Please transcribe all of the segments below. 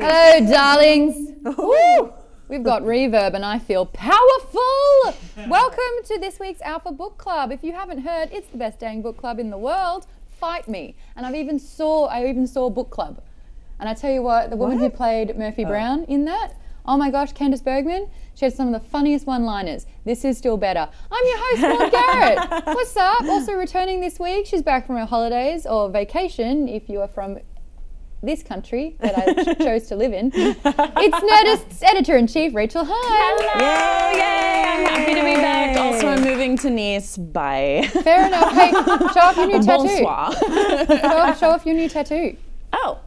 Hello, darlings. Woo! We've got reverb and I feel powerful. Welcome to this week's Alpha Book Club. If you haven't heard, it's the best dang book club in the world. Fight me. And I even saw book club. And I tell you what, the woman who played Murphy Brown in that, oh my gosh, Candice Bergman, she had some of the funniest one-liners. This is still better. I'm your host, Maude Garrett. What's up? Also returning this week, she's back from her holidays or vacation if you are from this country that I chose to live in. It's Nerdist's editor-in-chief, Rachel Heine. Hello! Yay! I'm happy to be back. Also, I'm moving to Nice. Bye. Fair enough. Hey, show off your new tattoo. Bonsoir. Show off your new tattoo. Oh.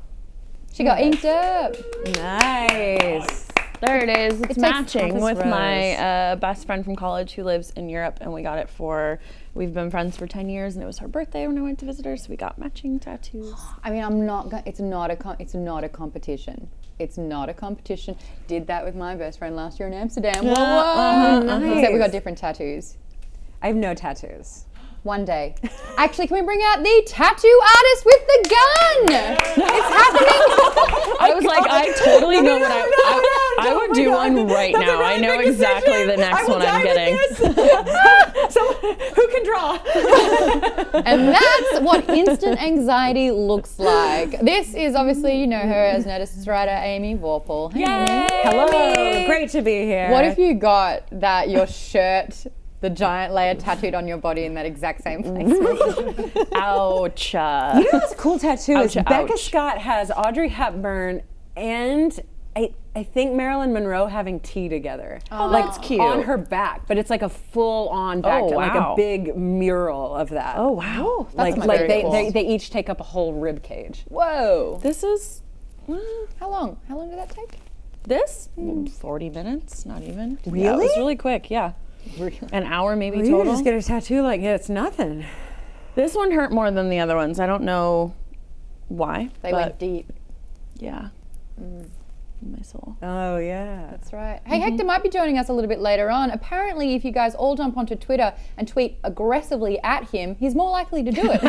She got inked up. Nice. There it is. It's matching with Rose. my best friend from college who lives in Europe, and we got it we've been friends for 10 years, and it was her birthday when I went to visit her, so we got matching tattoos. I mean, it's not a competition. It's not a competition. Did that with my best friend last year in Amsterdam. Whoa. Nice. Except we got different tattoos. I have no tattoos. One day. Actually, can we bring out the tattoo artist with the gun? It's happening. I was like, I totally know what I would do one right now. I know exactly the next one I'm getting. Someone who can draw. And that's what instant anxiety looks like. This is obviously, you know her as Nerdist writer Amy Vorpahl. Hey, Amy. Hello. Great to be here. What if you got your shirt, the giant layer tattooed on your body in that exact same place? Ouch. You know what's a cool tattoo is Ouch, Becca ouch. Scott has Audrey Hepburn and I think Marilyn Monroe having tea together. Oh, like that's cute. on her back, but it's like a full-on back, Oh, like a wow. big mural of that. Oh, wow. like very cool. they each take up a whole rib cage. Whoa. This is, How long? How long did that take? this? 40 minutes, not even. Yeah, it Really? was really quick, yeah. An hour maybe Well, you total. can just get a tattoo like it's nothing. This one hurt more than the other ones. I don't know why. They went deep. Yeah. In my soul. Oh yeah. That's right. Hey, Hector might be joining us a little bit later on. Apparently, if you guys all jump onto Twitter and tweet aggressively at him, he's more likely to do it.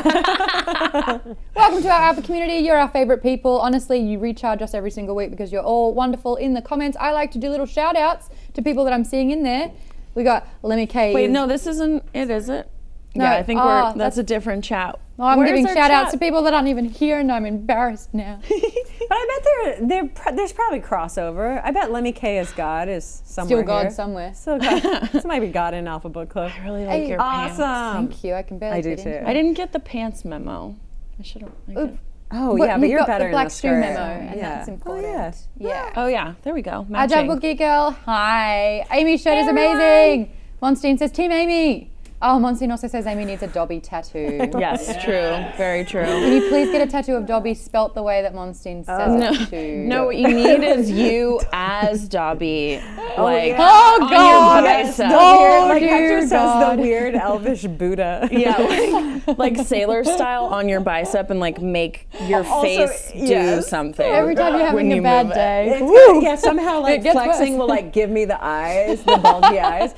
Welcome to our Alpha community. You're our favorite people. Honestly, you recharge us every single week because you're all wonderful in the comments. I like to do little shout outs to people that I'm seeing in there. We got Lemmy K. Wait, no, this isn't it, is it? No, Yeah, I think oh, that's a different chat. Oh, I'm Where's giving our shout outs chat? to people that aren't even here and I'm embarrassed now. But I bet there's probably crossover. I bet Lemmy K as God is somewhere Still God here. somewhere. Still God. This might be God in Alpha Book Club. I really like Hey, your pants. Awesome. Thank you. I can barely I do fit into too. it. I didn't get the pants memo. I should have. Oh But yeah, but you've you're got better the Black in the Stew skirt. memo, and yeah. that's important. Oh yeah. Yeah. Oh yeah, there we go. Our Matching. Job Bookie Girl, hi. Amy's shirt is everyone. amazing. Monstein says, Team Amy. Oh, Monstein also says Amy needs a Dobby tattoo. Yes, true. Very true. Can you please get a tattoo of Dobby spelt the way that Monstein says it too? No, what you need is you as Dobby. Like, Oh, on God. your bicep. Oh, like dear Hector says, God. the weird elvish Buddha. Yeah, like sailor style on your bicep and like make your Also, face do yes. something. Every time you're having when a you bad move it. day. Yeah, somehow like gets flexing worse. will like give me the eyes, the bulgy eyes.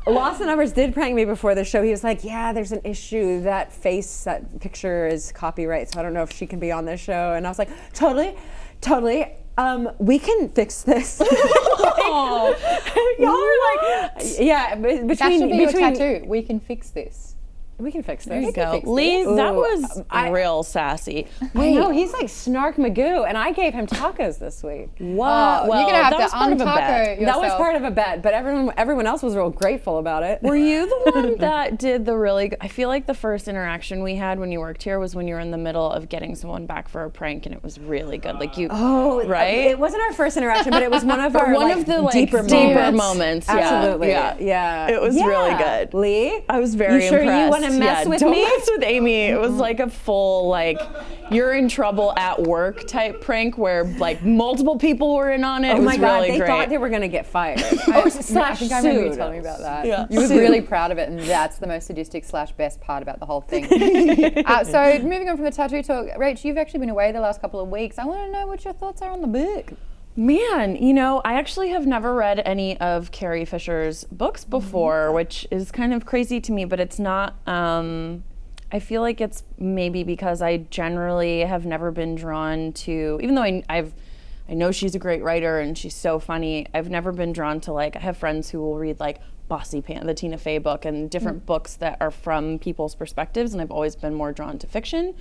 Lost in Numbers did prank me before the show. He was like, yeah, there's an issue. That picture is copyright, so I don't know if she can be on this show. And I was like, totally. We can fix this. Oh, Y'all are like, yeah, between That should be your tattoo. We can fix this. we can fix this. there you can go. fix Lee, this. that Ooh, was I- real sassy. I know, he's like Snark Magoo, and I gave him tacos this week. What? You're going to have that was to part of a bet. untaco yourself. That was part of a bet, but everyone else was real grateful about it. Were you the one that did the really I feel like the first interaction we had when you worked here was when you were in the middle of getting someone back for a prank, and it was really good. Like you, right? It wasn't our first interaction, but it was one of our one like, of the like, deeper moments. Yeah. Absolutely. Yeah. It was really good. Lee, I was very you sure impressed. you want to mess with Don't me? mess with Amy. It was like a full like you're in trouble at work type prank where like multiple people were in on it. Oh It was my God, really they great. thought they were going to get fired. I think I remember you telling me about that. Yeah. You were really proud of it, and that's the most sadistic / best part about the whole thing. So moving on from the tattoo talk, Rach, you've actually been away the last couple of weeks. I want to know what your thoughts are on the book. Man, I actually have never read any of Carrie Fisher's books before, which is kind of crazy to me, but it's not, I feel like it's maybe because I generally have never been drawn to, even though I know she's a great writer and she's so funny. I've never been drawn to I have friends who will read Bossy Pants, the Tina Fey book, and different books that are from people's perspectives, and I've always been more drawn to fiction.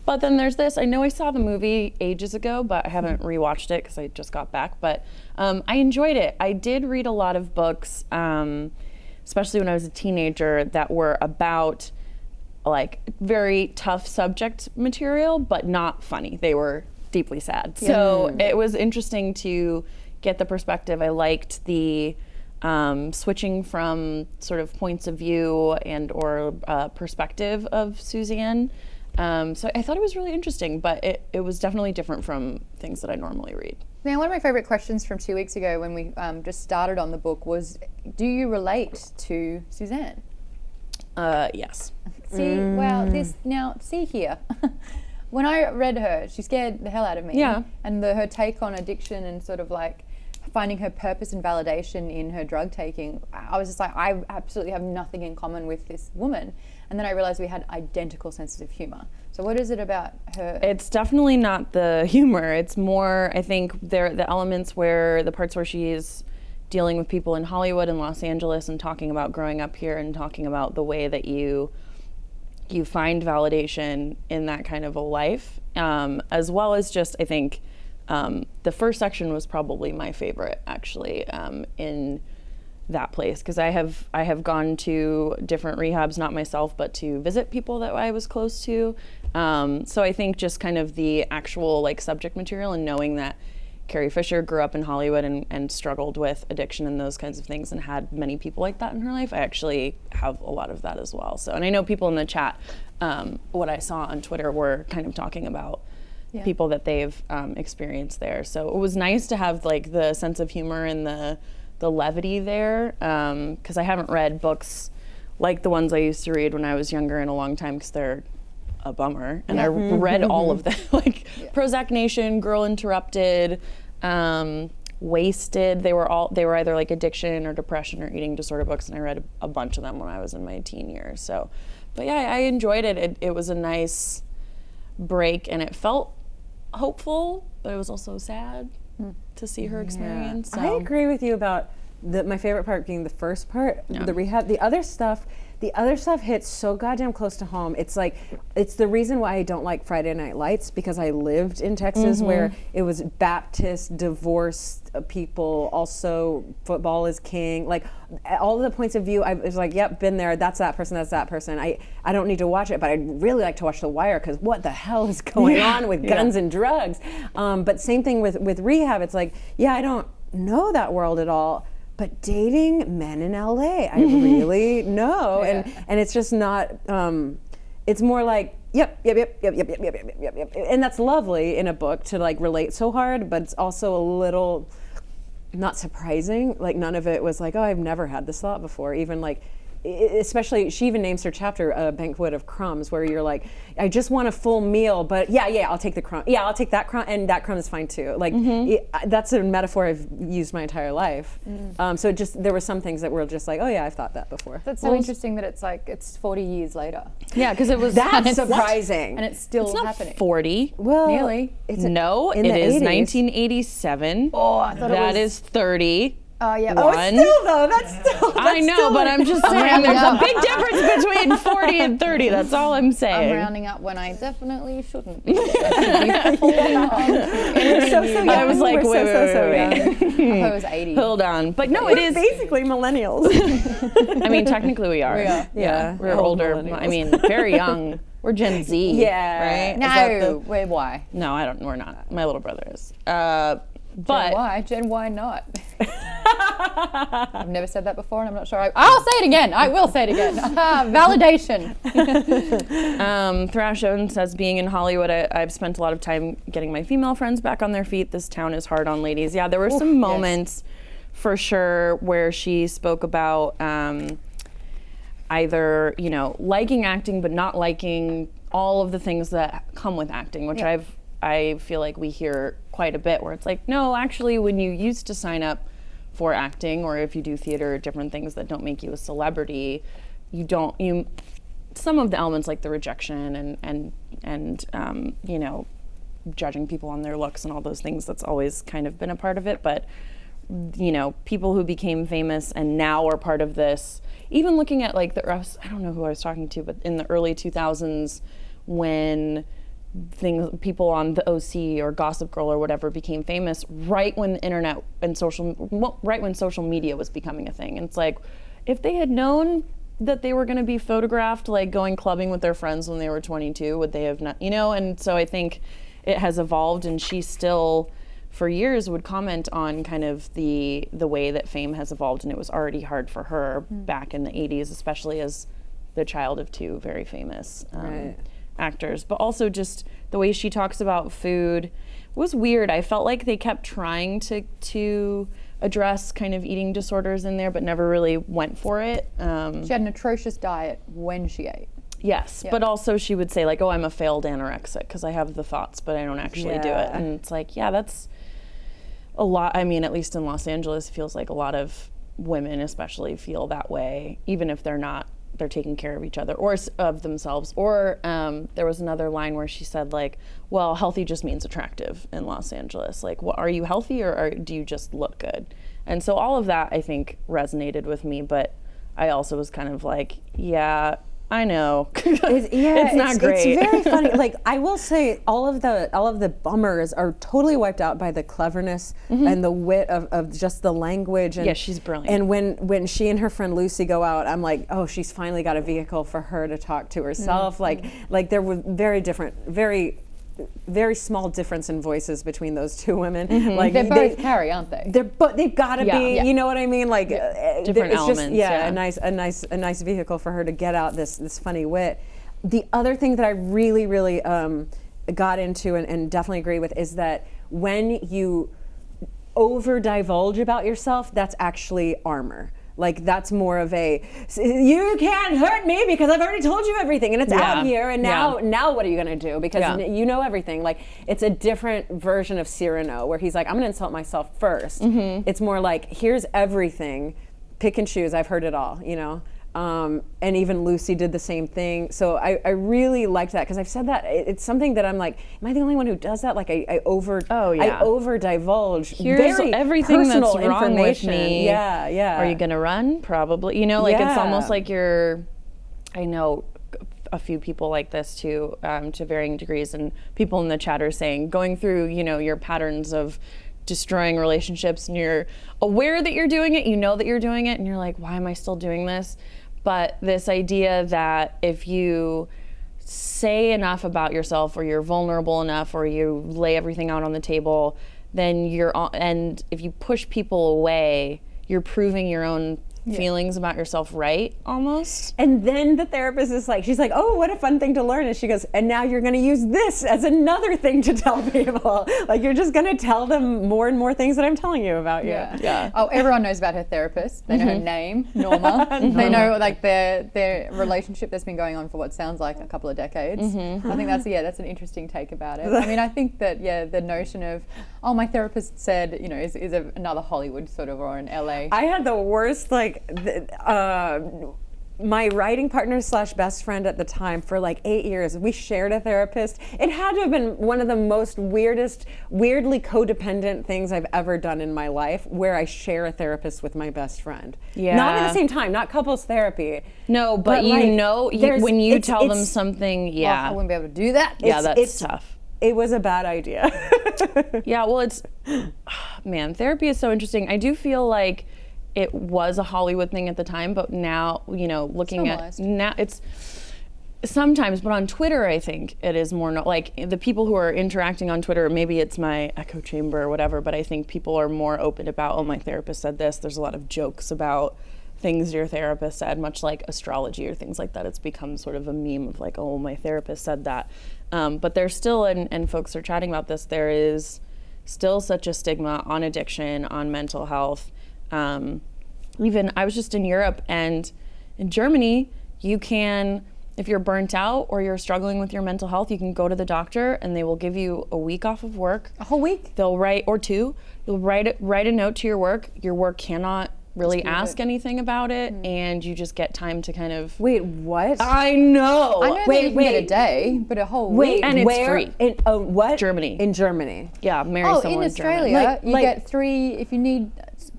But then there's this, I know I saw the movie ages ago, but I haven't rewatched it because I just got back, but I enjoyed it. I did read a lot of books, especially when I was a teenager, that were about very tough subject material, but not funny. They were deeply sad. So it was interesting to get the perspective. I liked the switching from sort of points of view and or perspective of Suzanne. So I thought it was really interesting, but it was definitely different from things that I normally read. Now, one of my favorite questions from 2 weeks ago when we just started on the book was, do you relate to Suzanne? Yes. See, see here. When I read her, she scared the hell out of me. Yeah. And her take on addiction and sort of finding her purpose and validation in her drug taking, I was just I absolutely have nothing in common with this woman. And then I realized we had identical senses of humor. So what is it about her? It's definitely not the humor. It's more, I think, the elements the parts where she's dealing with people in Hollywood and Los Angeles and talking about growing up here and talking about the way that you find validation in that kind of a life, as well as just, I think, the first section was probably my favorite, actually, in that place, because I have gone to different rehabs, not myself, but to visit people that I was close to. So I think just kind of the actual subject material and knowing that Carrie Fisher grew up in Hollywood and struggled with addiction and those kinds of things and had many people like that in her life, I actually have a lot of that as well. So, and I know people in the chat, what I saw on Twitter were kind of talking about people that they've experienced there. So it was nice to have the sense of humor and the levity there, because I haven't read books like the ones I used to read when I was younger in a long time, because they're a bummer. And I read all of them, Prozac Nation, Girl Interrupted, Wasted. They were either addiction or depression or eating disorder books, and I read a bunch of them when I was in my teen years. So, but yeah, I enjoyed it. It was a nice break, and it felt hopeful, but it was also sad to see her experience. So. I agree with you about my favorite part being the first part, the rehab. The other stuff hits so goddamn close to home. It's it's the reason why I don't like Friday Night Lights, because I lived in Texas where it was Baptist, divorced people, also football is king. All of the points of view, I was yep, been there, that's that person. I don't need to watch it, but I'd really like to watch The Wire, because what the hell is going on with guns and drugs? But same thing with rehab. It's I don't know that world at all. But dating men in LA, I really know, and it's just not. It's more yep, and that's lovely in a book to relate so hard, but it's also a little not surprising. None of it was oh, I've never had this thought before. Even especially, she even names her chapter a banquet of crumbs, where you're I just want a full meal, but I'll take the crumb. Yeah, I'll take that crumb, and that crumb is fine too. That's a metaphor I've used my entire life. So there were some things that were just oh yeah, I've thought that before. That's so interesting that it's 40 years later. Yeah, because it was that's surprising, and it's still happening. 40. Well, nearly. It is 1987. Oh, I thought that is 30. Oh yeah. That's still. I know, but I'm just saying there's a big difference between 40 and 30. That's all I'm saying. I'm rounding up when I definitely shouldn't be. I should be holding on. We're so young. I was wait. I thought it was 80. Hold on, but no, it is basically millennials. I mean, technically we are. We are. Yeah, we're older. I mean, very young. We're Gen Z. Yeah. Right? No, we're Y. No, I don't. We're not. My little brother is. But Gen Y not. I've never said that before, and I'm not sure. I'll say it again. I will say it again. Validation. Thrash Owen says, being in Hollywood, I've spent a lot of time getting my female friends back on their feet. This town is hard on ladies. Yeah, there were some moments for sure where she spoke about either, liking acting but not liking all of the things that come with acting, which I feel like we hear quite a bit, where it's no, actually, when you used to sign up for acting, or if you do theater, different things that don't make you a celebrity, some of the elements like the rejection and judging people on their looks and all those things. That's always kind of been a part of it. But, you know, people who became famous and now are part of this, even looking at like I don't know who I was talking to, but in the early 2000s when people on the OC or Gossip Girl or whatever became famous, right when the internet and right when social media was becoming a thing. And it's like, if they had known that they were going to be photographed like going clubbing with their friends when they were 22, would they have not, you know? And so I think it has evolved, and she still for years would comment on kind of the way that fame has evolved, and it was already hard for her back in the 80s, especially as the child of two very famous actors. But also just the way she talks about food was weird. I felt like they kept trying to address kind of eating disorders in there, but never really went for it. She had an atrocious diet when she ate. Yes, but also she would say like, oh, I'm a failed anorexic because I have the thoughts, but I don't actually do it. And it's like, yeah, that's a lot. I mean, at least in Los Angeles, it feels like a lot of women especially feel that way, even if they're taking care of each other or of themselves. Or there was another line where she said like, well, healthy just means attractive in Los Angeles. Like, well, are you healthy or do you just look good? And so all of that, I think, resonated with me. But I also was kind of like, yeah, I know. It's not great. It's very funny. Like, I will say, all of the bummers are totally wiped out by the cleverness and the wit of just the language. And, yeah, she's brilliant. And when she and her friend Lucy go out, I'm like, oh, she's finally got a vehicle for her to talk to herself. Like there were very different, very small difference in voices between those two women. Like they're both Carrie, aren't they? They've got to be. Yeah. You know what I mean? Like different it's elements. Just a nice vehicle for her to get out this funny wit. The other thing that I really got into and definitely agree with is that when you over divulge about yourself, that's actually armor. Like that's more of a, you can't hurt me because I've already told you everything and it's out here and now what are you gonna do? Because you know everything. Like it's a different version of Cyrano where he's like, I'm gonna insult myself first. It's more like, here's everything, pick and choose, I've heard it all, you know? And even Lucy did the same thing. So I really liked that because I've said that it's something that I'm like, am I the only one who does that? Like I over divulge. Here's very everything personal that's wrong with me. Yeah. Are you gonna run? Probably. You know, like it's almost like I know a few people like this too, to varying degrees, and people in the chat are saying going through, you know, your patterns of destroying relationships and you're aware that you're doing it, you know that you're doing it, and you're like, why am I still doing this? But this idea that if you say enough about yourself or you're vulnerable enough or you lay everything out on the table, then and if you push people away, you're proving your own feelings about yourself right, almost. And then the therapist is like, she's like, oh, what a fun thing to learn. And she goes, and now you're going to use this as another thing to tell people. Like you're just going to tell them more and more things that I'm telling you about you. Yeah. Oh, everyone knows about her therapist. They know her name, Norma. They know like their relationship that's been going on for what sounds like a couple of decades. I think that's an interesting take about it. I mean, I think that the notion of, oh, my therapist said, you know, is another Hollywood sort of or an LA. I had the worst my writing partner / best friend at the time for like 8 years, we shared a therapist. It had to have been one of the most weirdly codependent things I've ever done in my life, where I share a therapist with my best friend. Yeah. Not at the same time, not couples therapy. No, but you like, know, when you tell them something, I wouldn't be able to do that. That's tough. It was a bad idea. Yeah, well, man, therapy is so interesting. I do feel like it was a Hollywood thing at the time, but now, you know, looking at now, it's sometimes, but on Twitter, I think it is more like the people who are interacting on Twitter, maybe it's my echo chamber or whatever, but I think people are more open about, oh, my therapist said this. There's a lot of jokes about things your therapist said, much like astrology or things like that. It's become sort of a meme of like, oh, my therapist said that. But there's still, and folks are chatting about this, there is still such a stigma on addiction, on mental health. Even I was just in Europe, and in Germany, you can, if you're burnt out or you're struggling with your mental health, you can go to the doctor and they will give you a week off of work. A whole week? They'll write, or 2. You'll write a note to your work. Your work cannot really ask anything about it, and you just get time to kind of. Wait, what? I know. I know that you can get a day, but a whole week. And it's where? free. In what? Germany. In Germany. Yeah, marry Oh, someone in Australia, German. you get 3, if you need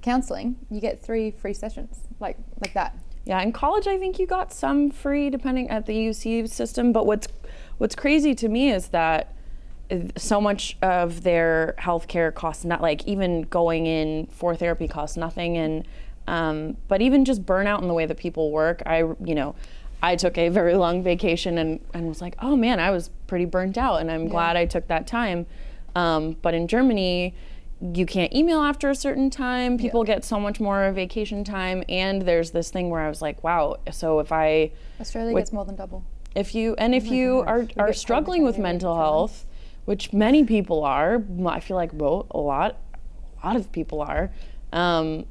counselling, you get 3 free sessions, like that. Yeah, in college I think you got some free depending at the UC system, but what's crazy to me is that so much of their healthcare costs not, like even going in for therapy costs nothing, and but even just burnout in the way that people work. I took a very long vacation and was like, oh man, I was pretty burnt out, and I'm glad I took that time. But in Germany, you can't email after a certain time. People get so much more vacation time, and there's this thing where I was like, wow. So if Australia gets more than double. If you are struggling with mental health, which many people are, I feel like a lot of people are, then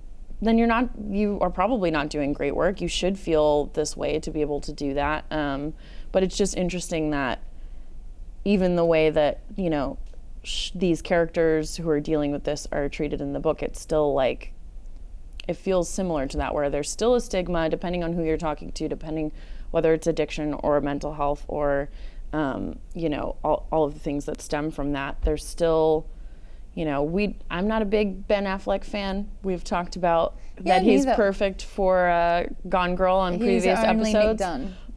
you are probably not doing great work. You should feel this way to be able to do that. But it's just interesting that even the way that, these characters who are dealing with this are treated in the book, it's still like, it feels similar to that, where there's still a stigma depending on who you're talking to, depending whether it's addiction or mental health or all of the things that stem from that. There's still, I'm not a big Ben Affleck fan. We've talked about that he's perfect for Gone Girl on previous episodes.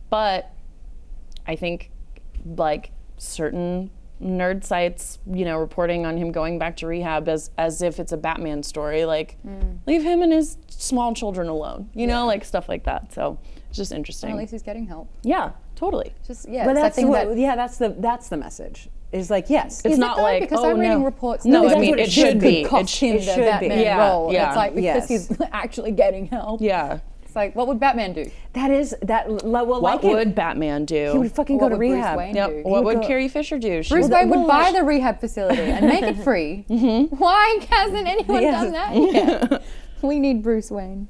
But I think like certain nerd sites, reporting on him going back to rehab as if it's a Batman story, like leave him and his small children alone, like stuff like that. So it's just interesting. Well, at least he's getting help. Yeah, totally. Just But that's the message. Is like, yes. It's not like, because oh, I'm reading no. reports. No, that I mean, it should be. Cost him the Batman role. Yeah. It's like, because he's actually getting help. Yeah. It's like, what would Batman do? What would Batman do? He would fucking go to rehab. What would Carrie Fisher do? Bruce Wayne would buy the rehab facility and make it free. Why hasn't anyone done that yet? We need Bruce Wayne.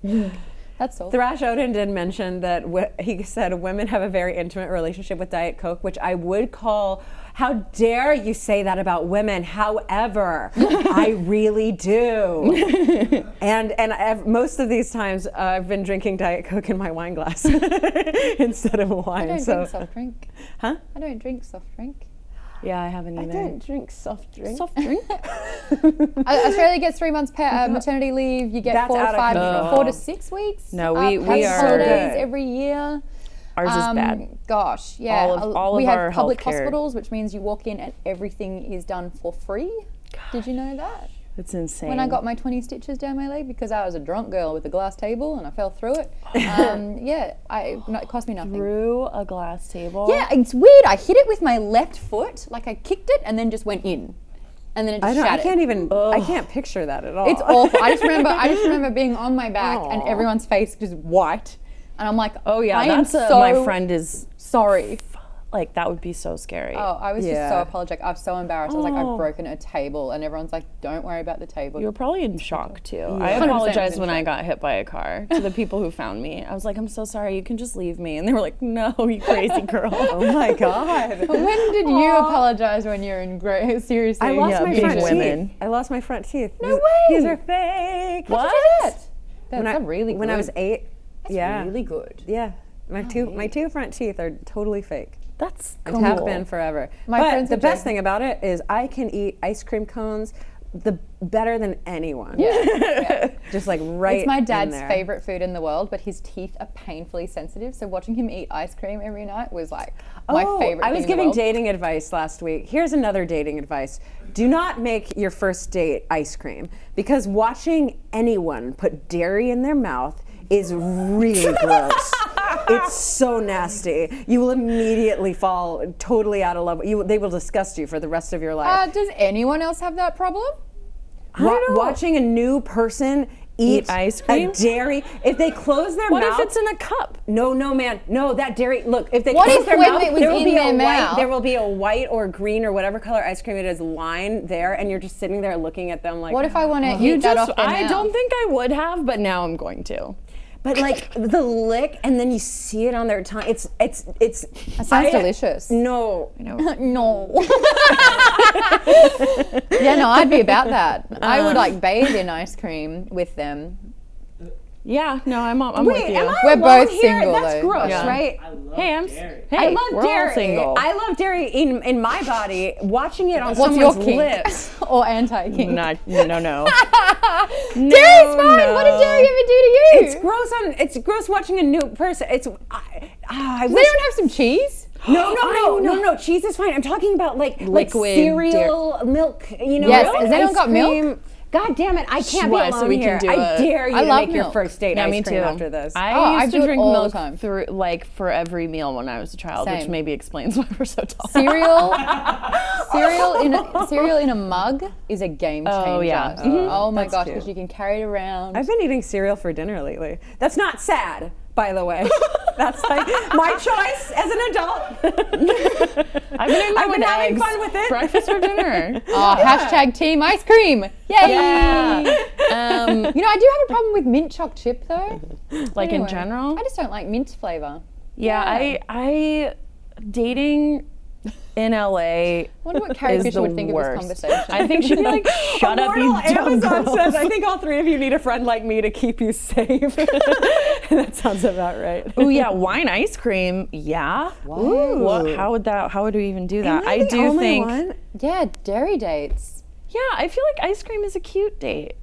That's all. Thrash Odin did mention that he said women have a very intimate relationship with Diet Coke, which I would call, how dare you say that about women? However, I really do. and most of these times I've been drinking Diet Coke in my wine glass instead of wine. I don't drink soft drink. Huh? I don't drink soft drink. Yeah, I haven't either. I don't drink soft drink. Soft drink? Australia gets 3 months maternity leave. You get 4 to 6 weeks. No, we are holidays every year. Ours is bad. Gosh, yeah. All we of our have public healthcare. Hospitals, which means you walk in and everything is done for free. Gosh. Did you know that? It's insane. When I got my 20 stitches down my leg because I was a drunk girl with a glass table and I fell through it. It cost me nothing. Through a glass table? Yeah, it's weird. I hit it with my left foot, like I kicked it and then just went in. And then it just shattered. I can't picture that at all. It's awful. I just remember being on my back and everyone's face just white. And I'm like, oh yeah, my friend is sorry. Like, that would be so scary. Oh, I was just so apologetic. I was so embarrassed. I was like, I've broken a table. And everyone's like, don't worry about the table. You were probably in shock, too. Yeah. I apologized when I got hit by a car to the people who found me. I was like, I'm so sorry. You can just leave me. And they were like, no, you crazy girl. Oh, my God. When did you apologize when you're in seriously? I lost my front women. teeth. I lost my front teeth. No way. These are fake. What? That's really good. When I was 8. That's really good. Yeah. My two front teeth are totally fake. That's cool. And have been forever. But the best thing about it is I can eat ice cream cones better than anyone. Yeah. Just like right It's my dad's in there. favorite food in the world, but his teeth are painfully sensitive. So watching him eat ice cream every night was like my favorite I was thing giving in the world. dating advice last week. Here's another dating advice. Do not make your first date ice cream, because watching anyone put dairy in their mouth is really gross. It's so nasty. You will immediately fall totally out of love. They will disgust you for the rest of your life. Does anyone else have that problem? Watching a new person eat ice cream? A dairy, if they close their mouth. What if it's in a cup? No, man. No, that dairy, look, if they What close if their when mouth, it was there will in be their a mouth? white, there will be a white or green or whatever color ice cream it is line there, and you're just sitting there looking at them like. What if I want to eat that off their I mouth? don't think I would have, but now I'm going to. But like the lick, and then you see it on their tongue. It's. That sounds delicious. No. No. Yeah, no, I'd be about that. I would like bathe in ice cream with them. Yeah, no, I'm with Wait, you. am I We're alone both here? single, That's though. gross, Yeah. right? I love Hey, dairy. I love we're dairy. all single. I love dairy in my body. Watching it on What's your someone's kink? lips. Or anti-kink? No. Dairy's fine. What did dairy ever do to you? It's gross watching a new person. I Does wish. anyone have some cheese? No. Cheese is fine. I'm talking about like Liquid cereal, milk. You know. Yes, ice has anyone got milk? cream. God damn it! I can't be Why, alone so we can here. do I it. dare you I to love make your milk. first date Yeah, ice me cream too. after this. I I used do to it drink all the milk time. through for every meal when I was a child, which Same. maybe explains why we're so tall. Cereal in a mug is a game changer. Oh, yeah. Oh my That's gosh, cute. because you can carry it around. I've been eating cereal for dinner lately. That's not sad, by the way. That's like my choice as an adult. I've been having fun with it. Breakfast for dinner. Hashtag team ice cream. Yay! Yeah. You know, I do have a problem with mint choc chip though. Like in Anyway, general. I just don't like mint flavor. Yeah, I dating in LA I wonder what Carrie is Fisher the would think worst. of this conversation. I think she'd be like, shut up, you Immortal dumb Amazon girls. says, I think all three of you need a friend like me to keep you safe. That sounds about right. Oh yeah, wine ice cream. Yeah. Ooh. What? How would we even do that? Am I the do only think. one? Yeah, dairy dates. Yeah, I feel like ice cream is a cute date.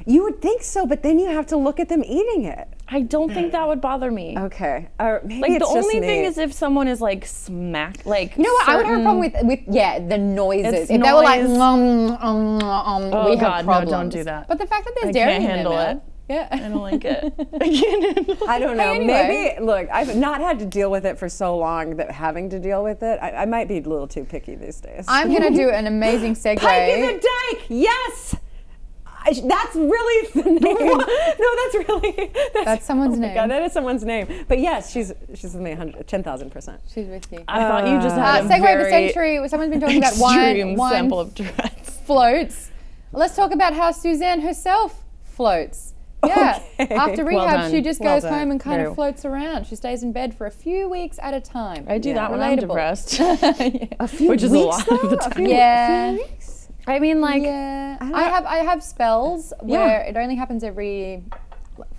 You would think so, but then you have to look at them eating it. I don't think that would bother me. Okay. Maybe Like it's the just only me. thing is if someone is like smacked, like You know what? I would have a certain- problem with the noises. It's If they were like, noise. we have God, no, problems. don't do that. But the fact that there's I dairy can't in there, handle man. it. Yeah. I don't like it. I can't handle it. I don't know. Anyway. Maybe, look, I've not had to deal with it for so long that having to deal with it, I might be a little too picky these days. I'm going to do an amazing segue. Pike is a dyke! Yes! That's really the name. No, that's really... That's someone's oh my name. God, that is someone's name. But yes, she's with me 10,000%. She's with you. I thought you just had a Segue of the very century. Someone's been talking about extreme wine sample of Tourette's. floats. Let's talk about how Suzanne herself floats. Yeah. Okay. After Well rehab, done. she just Well goes done. home and kind Very of floats around. She stays in bed for a few weeks at a time. I do Yeah. that when I'm Relatable. depressed. A few Which is a weeks, lot of the though? time. Yeah. A few weeks? I mean, like, Yeah. I don't- I have spells Yeah. where it only happens every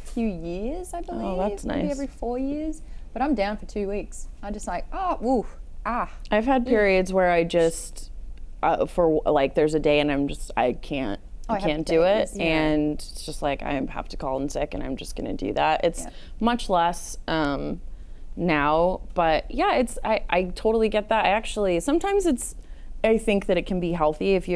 few years, I believe. Oh, that's Maybe nice. every 4 years. But I'm down for 2 weeks. I just like, I've had periods where I just, for like, there's a day and I can't I have do it, days, yeah. and it's just like I have to call in sick, and I'm just gonna do that. It's much less now, but yeah, it's I totally get that. I actually sometimes I think that it can be healthy if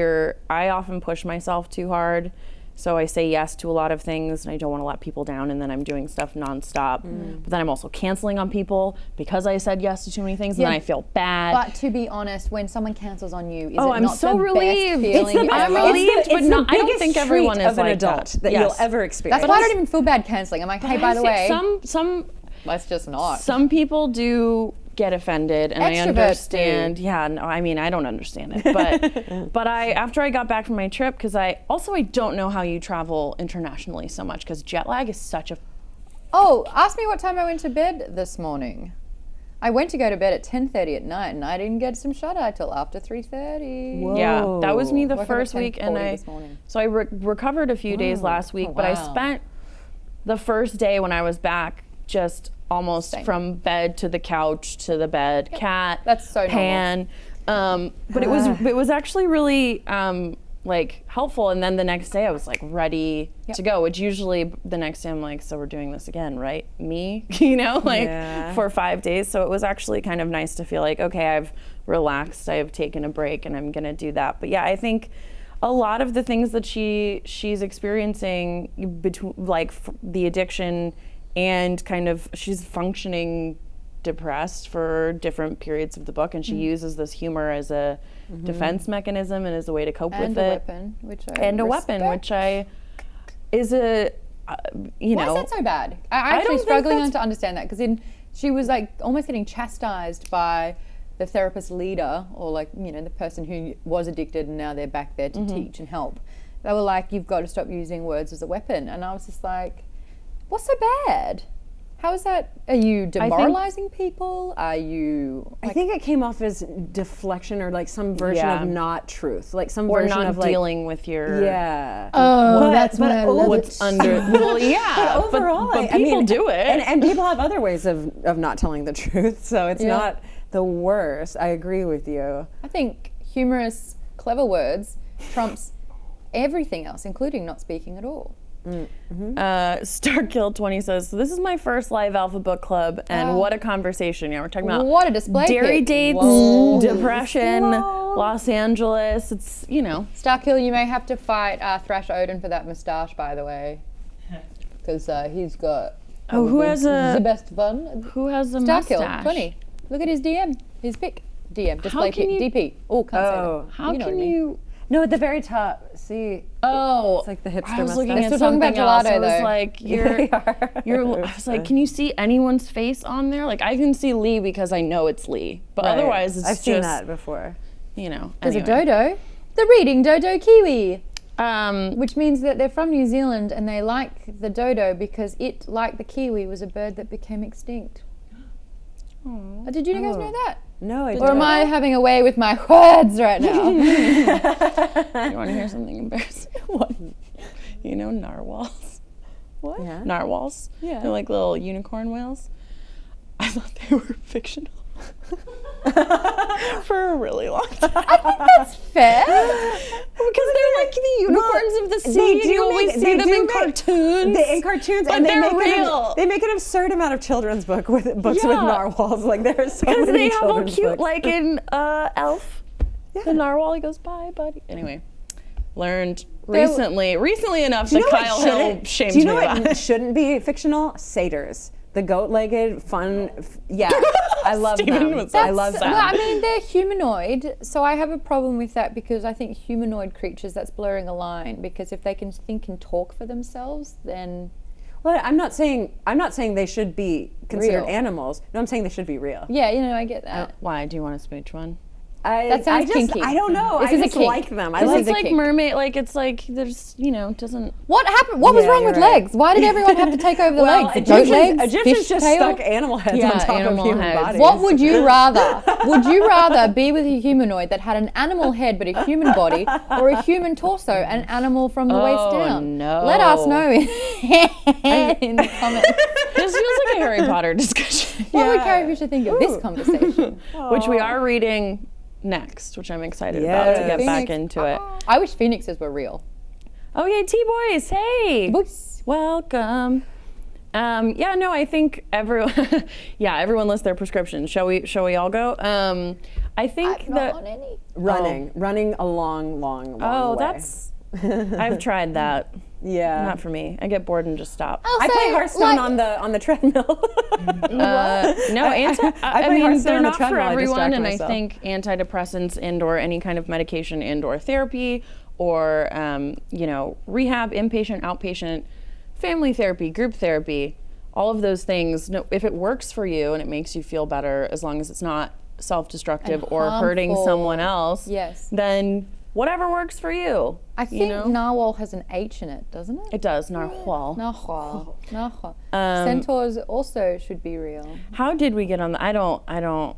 I often push myself too hard. So I say yes to a lot of things and I don't want to let people down, and then I'm doing stuff nonstop. But then I'm also canceling on people because I said yes to too many things, and then Yeah. I feel bad. But to be honest, when someone cancels on you, is Oh, it I'm not so the relieved. best It's feeling the best ever? relief. Relieved, but it's not- the I don't biggest think everyone treat is of an like adult that Yes. you'll ever experience. That's why I don't even feel bad canceling. I'm like, hey, by the way, some let's just not. some people do get offended, and I Extroverts understand. do. Yeah, no, I mean, I don't understand it, but after I got back from my trip, because I don't know how you travel internationally so much, because jet lag is such a Oh, ask me what time I went to bed this morning. I went to go to bed at 10:30 at night, and I didn't get some shut-eye till after 3:30. Yeah, that was me the Woke up first at week, and 10:40 this morning. so I recovered a few days last week, but I wow. spent the first day when I was back just almost Same. from bed to the couch to the bed, cat, That's so normal. pan. But it was actually really like helpful, and then the next day I was like ready to go, which usually the next day I'm like, so we're doing this again, right? Me, Yeah. for 5 days. So it was actually kind of nice to feel like, okay, I've relaxed, I've taken a break, and I'm gonna do that. But yeah, I think a lot of the things that she's experiencing between like the addiction and kind of she's functioning depressed for different periods of the book, and she uses this humor as a defense mechanism and as a way to cope And with a it. weapon, which I And a weapon, respect. which I is a you Why know is that so bad? I'm don't actually think struggling that's- to understand that, because she was like almost getting chastised by the therapist leader, or like, you know, the person who was addicted and now they're back there to teach and help. They were like, you've got to stop using words as a weapon. And I was just like, what's so bad? How is that? Are you demoralizing people? Are you? I think it came off as deflection or like some version of not truth, like some or version not of like dealing with your Oh, that's what I love. what's under. Well, yeah, but overall, but people do it, and people have other ways of not telling the truth, so it's not the worst. I agree with you. I think humorous, clever words trumps everything else, including not speaking at all. Starkill20 says, so this is my first live alpha book club, and what a conversation. Yeah, we're talking about What a display dairy pic. dates, Whoa. depression, Los Angeles. It's, you know. Starkill, you may have to fight Thrash Odin for that moustache, by the way, because he's got. Who has the best fun? Who has a Starkill mustache? 20. Look at his DM, his pic. DM, display can pic, you- DP. Oh, can't say that. How You know what I can mean. you? No, at the very top. See, Oh, it's like the hipster I was looking mustache. at Still talking something about else. gelato, I was though. like, I was like, can you see anyone's face on there? Like, I can see Lee because I know it's Lee, but Right. otherwise, it's I've just, seen that before. you know. There's anyway. a dodo. The reading dodo kiwi. Um, Which means that they're from New Zealand and they like the dodo because it, like the kiwi, was a bird that became extinct. Did you guys know that? No, I Or didn't. am I having a way with my words right now? you want to hear something embarrassing? What? You know narwhals? What? Yeah. Narwhals? Yeah. They're like little unicorn whales. I thought they were fictional. For a really long time. That's fair. Because they're like the unicorns of the sea, and you always see them in cartoons. In cartoons, But and they're they make real. They make an absurd amount of children's books with narwhals. Like there's so Because many they have all children's cute, books. like in Elf. The narwhal, he goes, bye, buddy. Anyway, learned recently enough that Kyle Hill shamed Do you know me about what it. shouldn't be fictional? Satyrs. The goat-legged, fun. Yeah, I love Steven them. was I love Well, them. I mean, they're humanoid, so I have a problem with that because I think humanoid creatures, that's blurring a line. Because if they can think and talk for themselves, then Well, I'm not saying they should be considered Real. animals. No, I'm saying they should be real. yeah, you know, I get that. Why? Do you want to smooch one? That sounds kinky. I don't know. This I is a just kink. like them. I This like is It's a like kink. mermaid, like it's like there's, you know, doesn't. What happened? What was Yeah, wrong you're with right. legs? Why did everyone have to take over the legs? The goat legs? Egyptians Fish just tail? stuck animal heads Yeah, on top of animal human heads. bodies. What would you rather? Would you rather be with a humanoid that had an animal head but a human body, or a human torso, an animal from the waist Oh, down? no. Let us know in the comments. This feels like a Harry Potter discussion, What would Carrie Fisher think of this conversation? which we are reading next, which I'm excited about to get back Phoenix. into it. I wish phoenixes were real. Oh yeah, T-boys, hey, Boys. welcome. Yeah, no, I think everyone lists their prescriptions. Shall we all go? I think I'm that not on any. running a long way. that's I've tried that. Yeah. Not for me. I get bored and just stop. I play Hearthstone on the treadmill. No, I play mean, Hearthstone they're on the not for treadmill, I everyone, distract and myself. I think antidepressants and/or any kind of medication and/or therapy, or rehab, inpatient, outpatient, family therapy, group therapy, all of those things. No, if it works for you and it makes you feel better, as long as it's not self-destructive And or hurting harmful. someone else, Yes. then whatever works for you. I think narwhal has an H in it, doesn't it? It does, narwhal. Narwhal. Narwhal. Centaurs also should be real. How did we get on the? I don't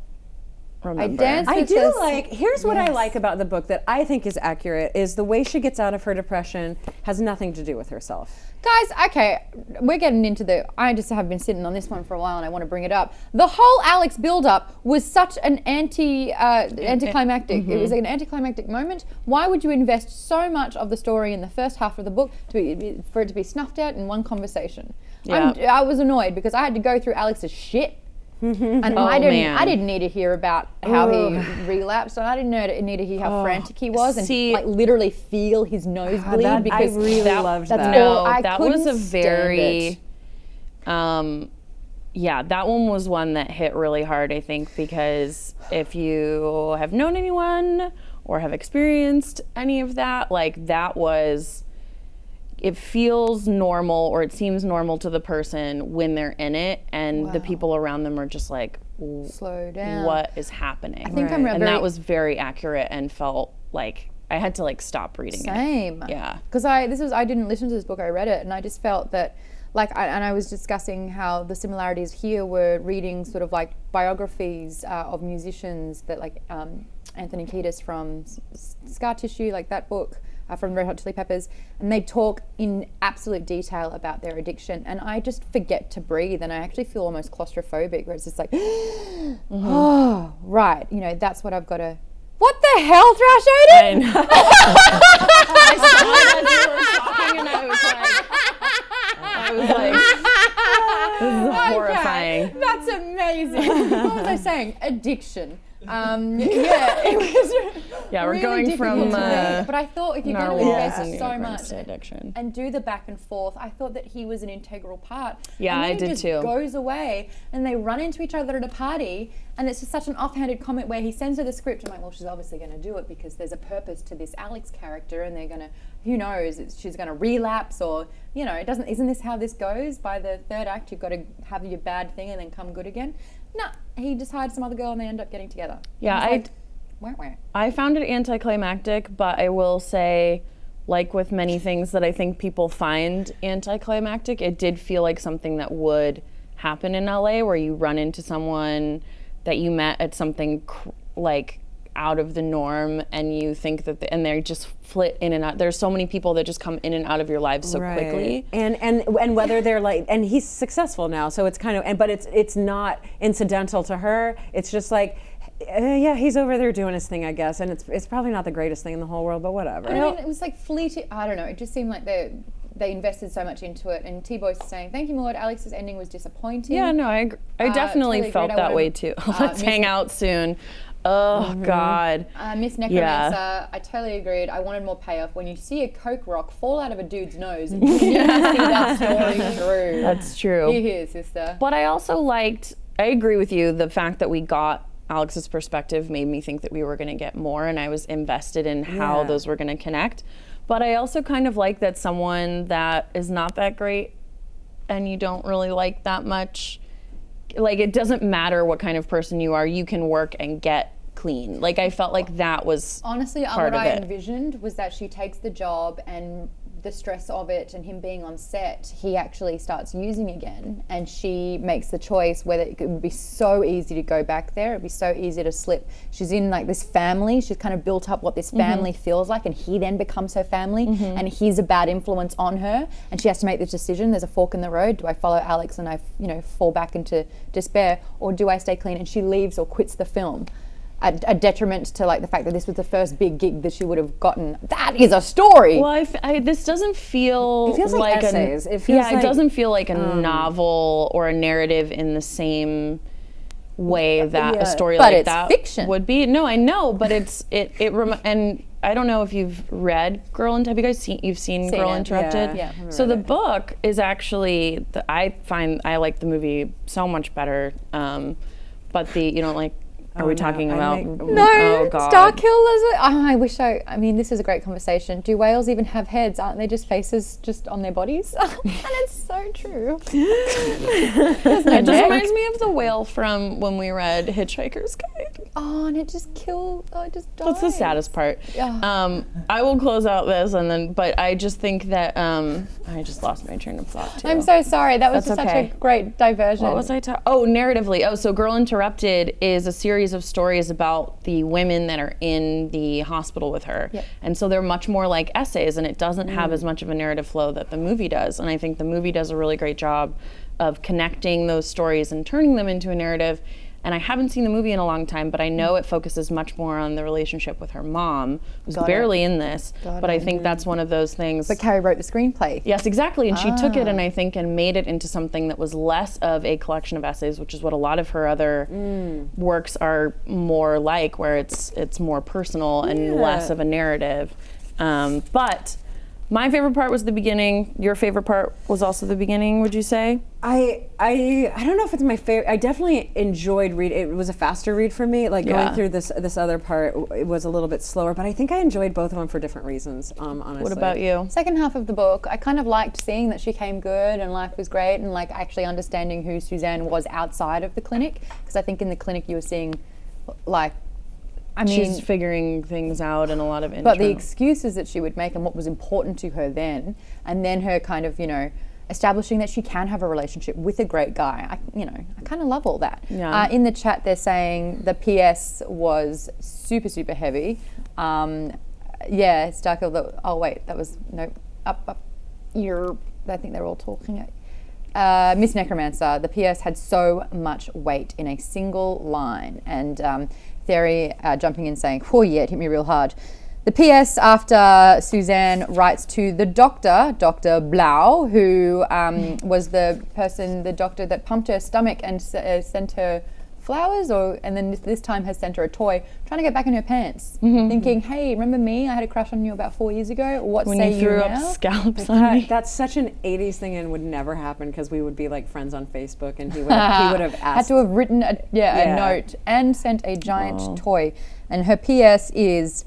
remember. danced- I It do says- like, here's what I Yes. like about the book that I think is accurate is the way she gets out of her depression has nothing to do with herself. Guys, okay, we're getting into I just have been sitting on this one for a while and I want to bring it up. The whole Alex build-up was such an anticlimactic. It was an anticlimactic moment. Why would you invest so much of the story in the first half of the book for it to be snuffed out in one conversation? Yeah. I was annoyed because I had to go through Alex's shit. And I man. didn't need to hear about how he relapsed, and I didn't need to hear how frantic he was, and See- like literally feel his nose bleed I because really loved that's that. all- No, I that was couldn't a stand very, it. yeah, that one was one that hit really hard, I think, because if you have known anyone or have experienced any of that, like that was, it feels normal or it seems normal to the person when they're in it, and the people around them are just like, slow down. what is happening? I think I'm and very- that was very accurate and felt like I had to like stop reading it. Same. Yeah. Because I didn't listen to this book, I read it, and I just felt that and I was discussing how the similarities here were reading sort of like biographies of musicians that like Anthony Kiedis from Scar Tissue, like that book from Red Hot Chili Peppers, and they talk in absolute detail about their addiction, and I just forget to breathe, and I actually feel almost claustrophobic, where it's just like, oh, right, you know, that's what I've got to. What the hell, Thrash Odin? I know. I saw it as you were talking, and I was like, this is horrifying. Okay, that's amazing. What was I saying? Addiction. Yeah, it was Yeah, we're really going from difficult to read, but I thought if you're going to narwhals invest and so unicorns much to addiction. and do the back and forth, I thought that he was an integral part. Yeah, and then I did he just too. Goes away and they run into each other at a party, and it's just such an offhanded comment where he sends her the script. I'm like, well, she's obviously going to do it because there's a purpose to this Alex character, and they're going to, who knows, she's going to relapse, or you know, isn't this how this goes? By the third act, you've got to have your bad thing and then come good again. No, he just hired some other girl and they end up getting together. Yeah, I found it anticlimactic, but I will say, like with many things that I think people find anticlimactic, it did feel like something that would happen in LA, where you run into someone that you met at something like out of the norm, and you think that and they just flit in and out. There's so many people that just come in and out of your lives so quickly, and whether they're like, and he's successful now, so it's kind of, but it's not incidental to her. It's just like, yeah, he's over there doing his thing, I guess, and it's probably not the greatest thing in the whole world, but whatever. I mean, it was like fleeting. I don't know. It just seemed like they invested so much into it. And T-Boy's saying, "Thank you, Maude. Alex's ending was disappointing." Yeah, no, I definitely totally felt that way too. Let's hang out soon. Oh God. Miss Necromancer, I totally agreed. I wanted more payoff. When you see a coke rock fall out of a dude's nose, you need to see that story through. That's true. Here, sister. But I also liked, I agree with you, the fact that we got Alex's perspective made me think that we were going to get more, and I was invested in how those were going to connect. But I also kind of like that someone that is not that great and you don't really like that much, like, it doesn't matter what kind of person you are, you can work and get clean. Like, I felt like that was honestly part what of I it. envisioned was that she takes the job, and the stress of it and him being on set, he actually starts using again, and she makes the choice whether it would be so easy to go back there, it'd be so easy to slip. She's in like this family, she's kind of built up what this family feels like, and he then becomes her family, and he's a bad influence on her, and she has to make this decision. There's a fork in the road. Do I follow Alex and I fall back into despair, or do I stay clean? And she leaves or quits the film. A detriment to like the fact that this was the first big gig that she would have gotten. That is a story. Well, this doesn't feel it feels like essays. It feels like, it doesn't feel like a novel or a narrative in the same way that a story but like it's that fiction. Would be. No, I know, but and I don't know if you've read Have you guys seen Girl Interrupted? Yeah. So the book is actually, I like the movie so much better, but are we talking about? No, oh God. Starkiller. I mean, this is a great conversation. Do whales even have heads? Aren't they just faces just on their bodies? And it's so true. It just reminds me of the whale from when we read Hitchhiker's Guide. Oh, and it just killed. Oh, it just died. That's the saddest part. Yeah. I will close out this but I just think that I just lost my train of thought too. I'm so sorry. That was That's just okay. such a great diversion. What was I talking? Oh, narratively. So Girl Interrupted is a series of stories about the women that are in the hospital with her. Yep. And so they're much more like essays, and it doesn't have as much of a narrative flow that the movie does. And I think the movie does a really great job of connecting those stories and turning them into a narrative. And I haven't seen the movie in a long time, but I know it focuses much more on the relationship with her mom, who's barely in this. But I think that's one of those things. But Carrie wrote the screenplay. Yes, exactly. And she took it and made it into something that was less of a collection of essays, which is what a lot of her other works are more like, where it's more personal and less of a narrative. But my favorite part was the beginning. Your favorite part was also the beginning, would you say? I don't know if it's my favorite. I definitely enjoyed reading. It was a faster read for me. Like going through this other part, it was a little bit slower. But I think I enjoyed both of them for different reasons. Honestly. What about you? Second half of the book, I kind of liked seeing that she came good and life was great, and like actually understanding who Suzanne was outside of the clinic. Because I think in the clinic you were seeing, like, I mean, she's figuring things out and a lot of but the excuses that she would make and what was important to her then, and then her kind of, establishing that she can have a relationship with a great guy. I kind of love all that. Yeah. In the chat, they're saying the PS was super, super heavy. Starkle. Oh wait, that was no up. I think they're all talking. Miss Necromancer, the PS had so much weight in a single line, and Theory jumping in saying, "Oh yeah, it hit me real hard." The PS after Suzanne writes to the doctor, Dr. Blau, who was the doctor that pumped her stomach and sent her flowers, and then this time has sent her a toy, trying to get back in her pants, thinking, hey, remember me? I had a crush on you about 4 years ago. What when say you threw you up now? scallops on me. That's such an 80s thing and would never happen because we would be like friends on Facebook and he would have asked. Had to have written a note and sent a giant toy. And her PS is,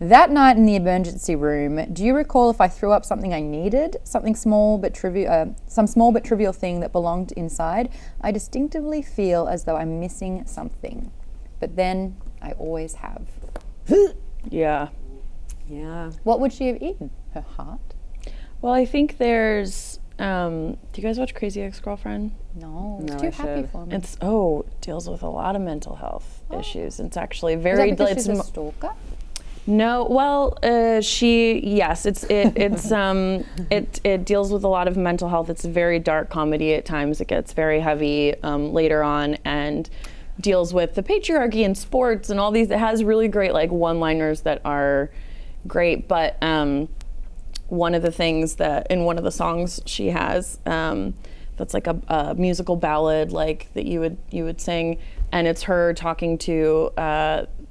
that night in the emergency room, do you recall if I threw up something I needed, some small but trivial thing that belonged inside? I distinctively feel as though I'm missing something, but then I always have. Yeah. Yeah. What would she have eaten? Her heart? Well, I think there's. Do you guys watch Crazy Ex-Girlfriend? No, it's No, too I happy should. for me. It's deals with a lot of mental health issues. It's actually Is very. that because it's she's a stalker? No, well, it deals with a lot of mental health. It's a very dark comedy at times. It gets very heavy later on, and deals with the patriarchy in sports and all these. It has really great like one-liners that are great. But one of the things that in one of the songs she has that's like a musical ballad like that you would sing, and it's her talking to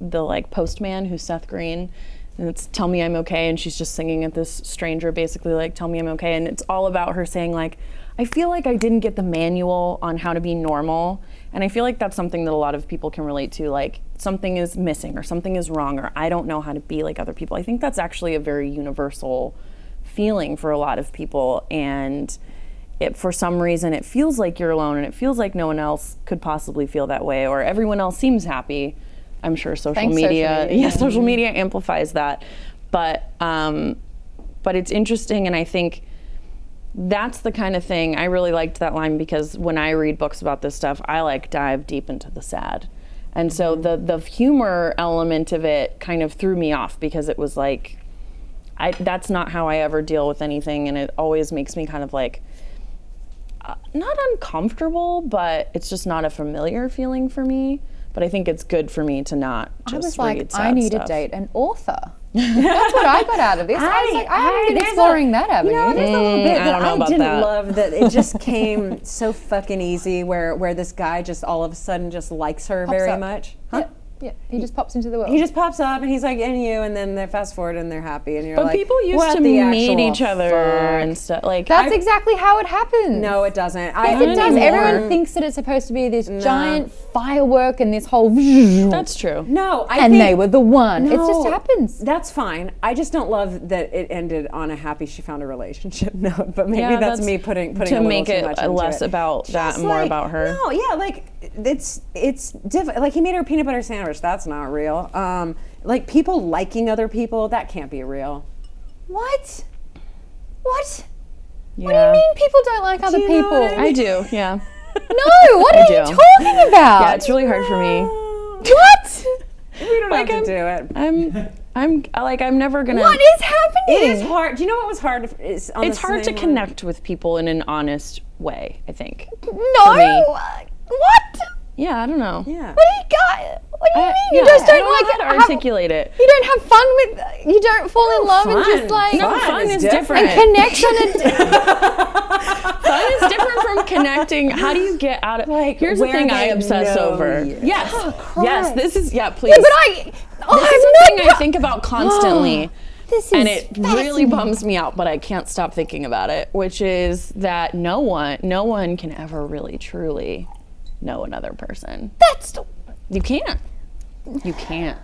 the like postman who's Seth Green, and it's "Tell Me I'm Okay," and she's just singing at this stranger basically like "Tell me I'm okay," and it's all about her saying like, I feel like I didn't get the manual on how to be normal, and I feel like that's something that a lot of people can relate to, like something is missing or something is wrong or I don't know how to be like other people. I think that's actually a very universal feeling for a lot of people, and for some reason it feels like you're alone and it feels like no one else could possibly feel that way, or everyone else seems happy. I'm sure social media amplifies that, but it's interesting, and I think that's the kind of thing. I really liked that line because when I read books about this stuff, I like dive deep into the sad, and so the humor element of it kind of threw me off because it was like, that's not how I ever deal with anything, and it always makes me kind of like not uncomfortable, but it's just not a familiar feeling for me. But I think it's good for me to not just I was read like, sad I need stuff. to date an author. That's what I got out of this. I was like, I haven't been exploring that avenue. There's a little bit I that don't know I about didn't that. love that it just came so fucking easy where this guy just all of a sudden just likes her Pops very up. much. Yeah, he just pops into the world. He just pops up and he's like, and you, and then they fast forward and they're happy and you're But like, people used what to the meet actual each other fuck? and stuff. Like That's exactly how it happens. No, it doesn't. Yes, it does. Everyone thinks that it's supposed to be this giant firework and this whole. that's true. No, I and think they were the one. It just No, happens. That's fine. I just don't love that it ended on a happy she found a relationship note. But maybe Yeah, that's me putting to a little make too it much into less it. about that Just and more like, about her. No, yeah, like it's different. Like he made her a peanut butter sandwich. That's not real. Like people liking other people, that can't be real. What? What? Yeah. What do you mean people don't like other you know people? what I I do, yeah. No, what are you do. talking about? Yeah, it's really hard for me. What? We don't have to do it. I'm never gonna. What is happening? It is hard. Do you know what was hard? It's hard to connect with people in an honest way, I think. No. me. What? Yeah, I don't know. Yeah. What do you got? What do you mean? You Yeah, just I don't know like how to have- articulate it. You don't have fun with. You don't fall in love and just like. No, fun is different. And connect on a. Fun is different from connecting. How do you get out of Like, Here's the where thing I they obsess know over. you. Yes. Oh, yes, Christ. this is please. Yeah, but I. This is a thing I think about constantly. This is And it really fascinating. bums me out, but I can't stop thinking about it, which is that no one can ever really truly know another person. That's. You can't. You can't.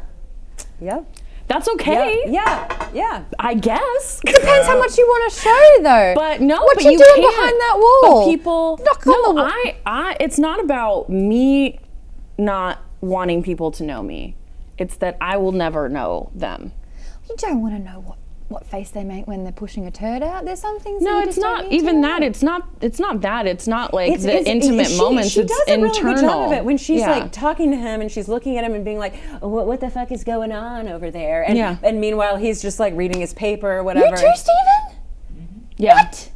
Yep. That's okay. Yeah. I guess. Depends how much you want to show, though. But no, what but you you doing can't. behind that wall? But people, Knock on the wall. I, it's not about me not wanting people to know me. It's that I will never know them. You don't want to know what what face they make when they're pushing a turd out. There's some things. No, that you it's just don't not need even to that. know. It's not that. It's not like the intimate moments. She It's does a internal. really good job of it when she's Yeah. like talking to him and she's looking at him and being like, oh, what the fuck is going on over there? And, Yeah. and meanwhile, he's just like reading his paper or whatever. You too, Stephen? Yeah. What?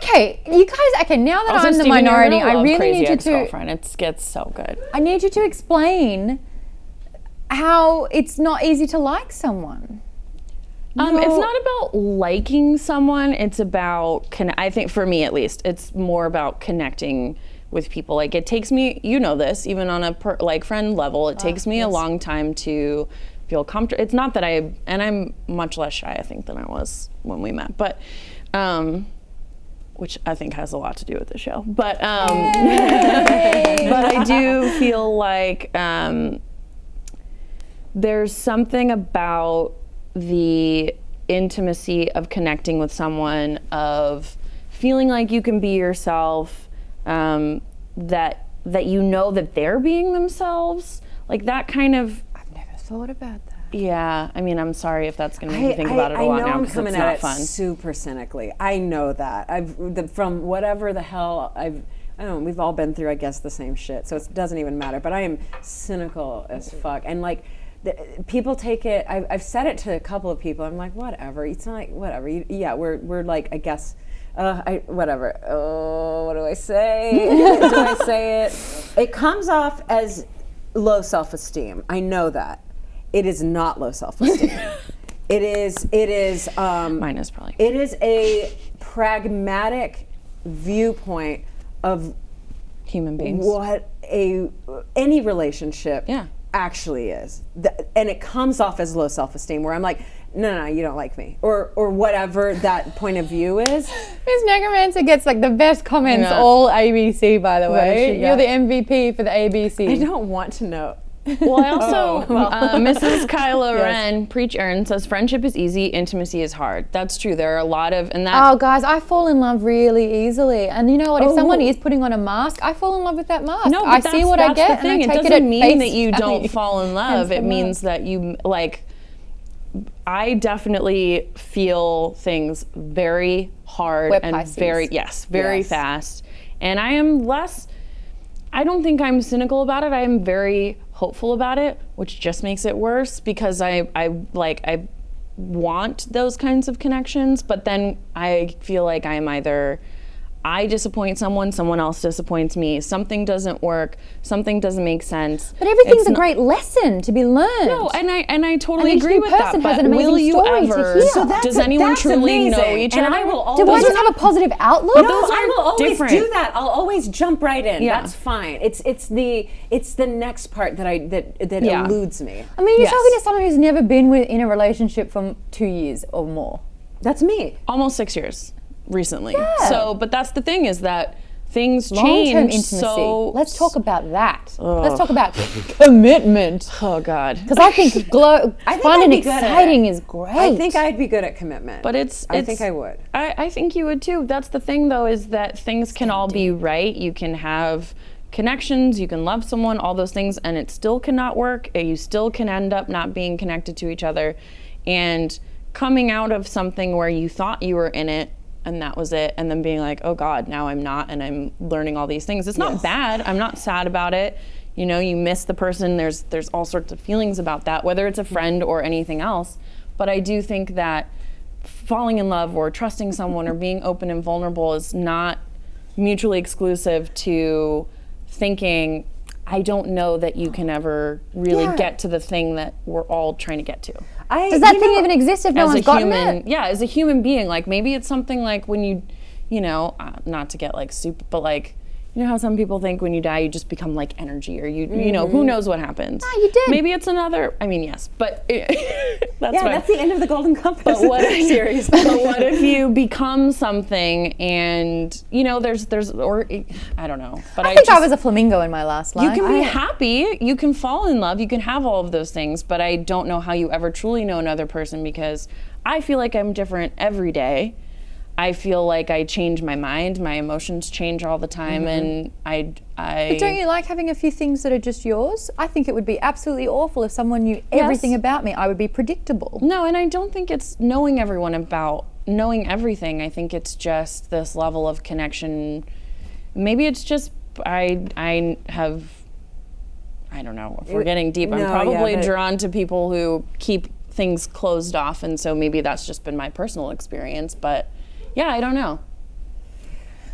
Okay, you guys. Okay, now that Also, I'm the Steven, you're minority, gonna I love really Crazy need you to. Ex-Girlfriend. It gets so good. I need you to explain how it's not easy to like someone. It's not about liking someone. It's about, I think for me at least, it's more about connecting with people. Like it takes me, you know this, even on a friend level, it takes me a long time to feel comfortable. It's not that I'm much less shy, I think, than I was when we met. But, which I think has a lot to do with the show. But, but I do feel like there's something about the intimacy of connecting with someone, of feeling like you can be yourself, that you know that they're being themselves, like that kind of. I've never thought about that. Yeah, I mean, I'm sorry if that's going to make you think about it a lot now, because it's not fun. Super cynically. I know that. From whatever the hell I don't know, we've all been through, I guess, the same shit, so it doesn't even matter. But I am cynical as fuck, and like. People take it. I've said it to a couple of people. I'm like, whatever. It's not like whatever. We're like, I guess, whatever. Oh, what do I say? Do I say it? It comes off as low self-esteem. I know that. It is not low self-esteem. It is. Mine is probably. It is a pragmatic viewpoint of human beings. What any relationship. Yeah. Actually is, and it comes off as low self-esteem, where I'm like, no, you don't like me, or whatever that point of view is. Miss Necromancer gets like the best comments all ABC, by the way. You're the MVP for the ABC. I don't want to know. Well, I also, Mrs. Kyla Ren, Preach Earn, says friendship is easy, intimacy is hard. That's true. There are a lot of, and that. Oh, guys, I fall in love really easily. And you know what? If someone is putting on a mask, I fall in love with that mask. No, but I see what I get, that's the thing. and I take it doesn't at mean face that you don't value. fall in love. It means that you, like, I definitely feel things very hard and Pisces. very fast. And I am less, I don't think I'm cynical about it. I am very hopeful about it, which just makes it worse, because I want those kinds of connections, but then I feel like I'm either I disappoint someone else disappoints me, something doesn't work, something doesn't make sense. But everything's a great lesson to be learned. No, and I totally And each agree new with that. person has But an amazing will you story to ever? hear. So does anyone truly know amazing. each And other? I will Do I always just have a positive outlook? No, those I are will always different. do that. I'll always jump right in. Yeah. That's fine. It's the next part that Yeah. eludes me. I mean, you're Yes. talking to someone who's never been in a relationship for 2 years or more. That's me. Almost 6 years recently. Yeah. So, but that's the thing, is that things Long-term change. intimacy. So Let's talk about that. Let's talk about commitment. Oh God. Because I think fun I'd and be good at exciting it. is great. I think I'd be good at commitment. But I think I would. I think you would too. That's the thing, though, is that things can all be right. You can have connections, you can love someone, all those things, and it still cannot work. You still can end up not being connected to each other. And coming out of something where you thought you were in it and that was it, and then being like, oh God, now I'm not, and I'm learning all these things. It's not bad. I'm not sad about it. You know, you miss the person. There's all sorts of feelings about that, whether it's a friend or anything else. But I do think that falling in love or trusting someone or being open and vulnerable is not mutually exclusive to thinking, I don't know that you can ever really get to the thing that we're all trying to get to. Does that thing even exist if no one's gotten it? Yeah, as a human being, like maybe it's something like when you know, not to get like super, but like, you know how some people think when you die you just become like energy, or you know, who knows what happens. Ah, you did. Maybe it's another, I mean, yes, but That's the end of the Golden Compass but what series. But what if you become something and, you know, there's or I don't know. But I think I was a flamingo in my last life. you can be happy, you can fall in love, you can have all of those things, but I don't know how you ever truly know another person, because I feel like I'm different every day. I feel like I change my mind, my emotions change all the time, and I But don't you like having a few things that are just yours? I think it would be absolutely awful if someone knew everything about me. I would be predictable. No, and I don't think it's knowing knowing everything. I think it's just this level of connection. Maybe it's just I don't know, if we're getting deep, I'm probably drawn to people who keep things closed off, and so maybe that's just been my personal experience, but yeah, I don't know.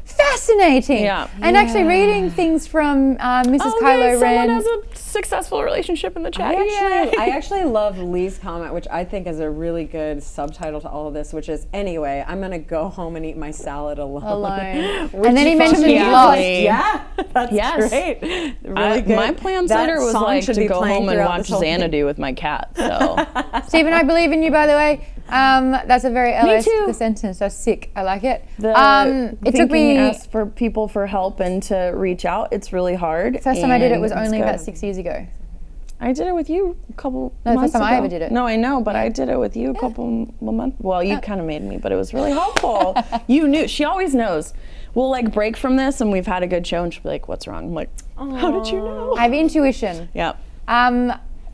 Fascinating. Yeah. And actually reading things from Mrs. Kylo Someone Ren. has a successful relationship in the chat. I actually love Lee's comment, which I think is a really good subtitle to all of this, which is, anyway, I'm going to go home and eat my salad alone. And then he mentioned Lost. Yeah, that's great. Really good. My plans That later was song like should to be go playing home and throughout watch this whole thing. Xanadu with my cat. So Stephen, I believe in you, by the way. That's a very LA too. sentence. That's sick. I like it. it took me ask for people for help and to reach out. It's really hard. First time I did it was and only it's about good. 6 years ago. I did it with you a couple No, the months first time I ago. ever did it. No, I know, but I did it with you a couple months. Well, you kind of made me, but it was really helpful. You knew. She always knows. We'll like break from this, and we've had a good show, and she'll be like, "What's wrong?" I'm like, "How did you know?" I have intuition. Yeah.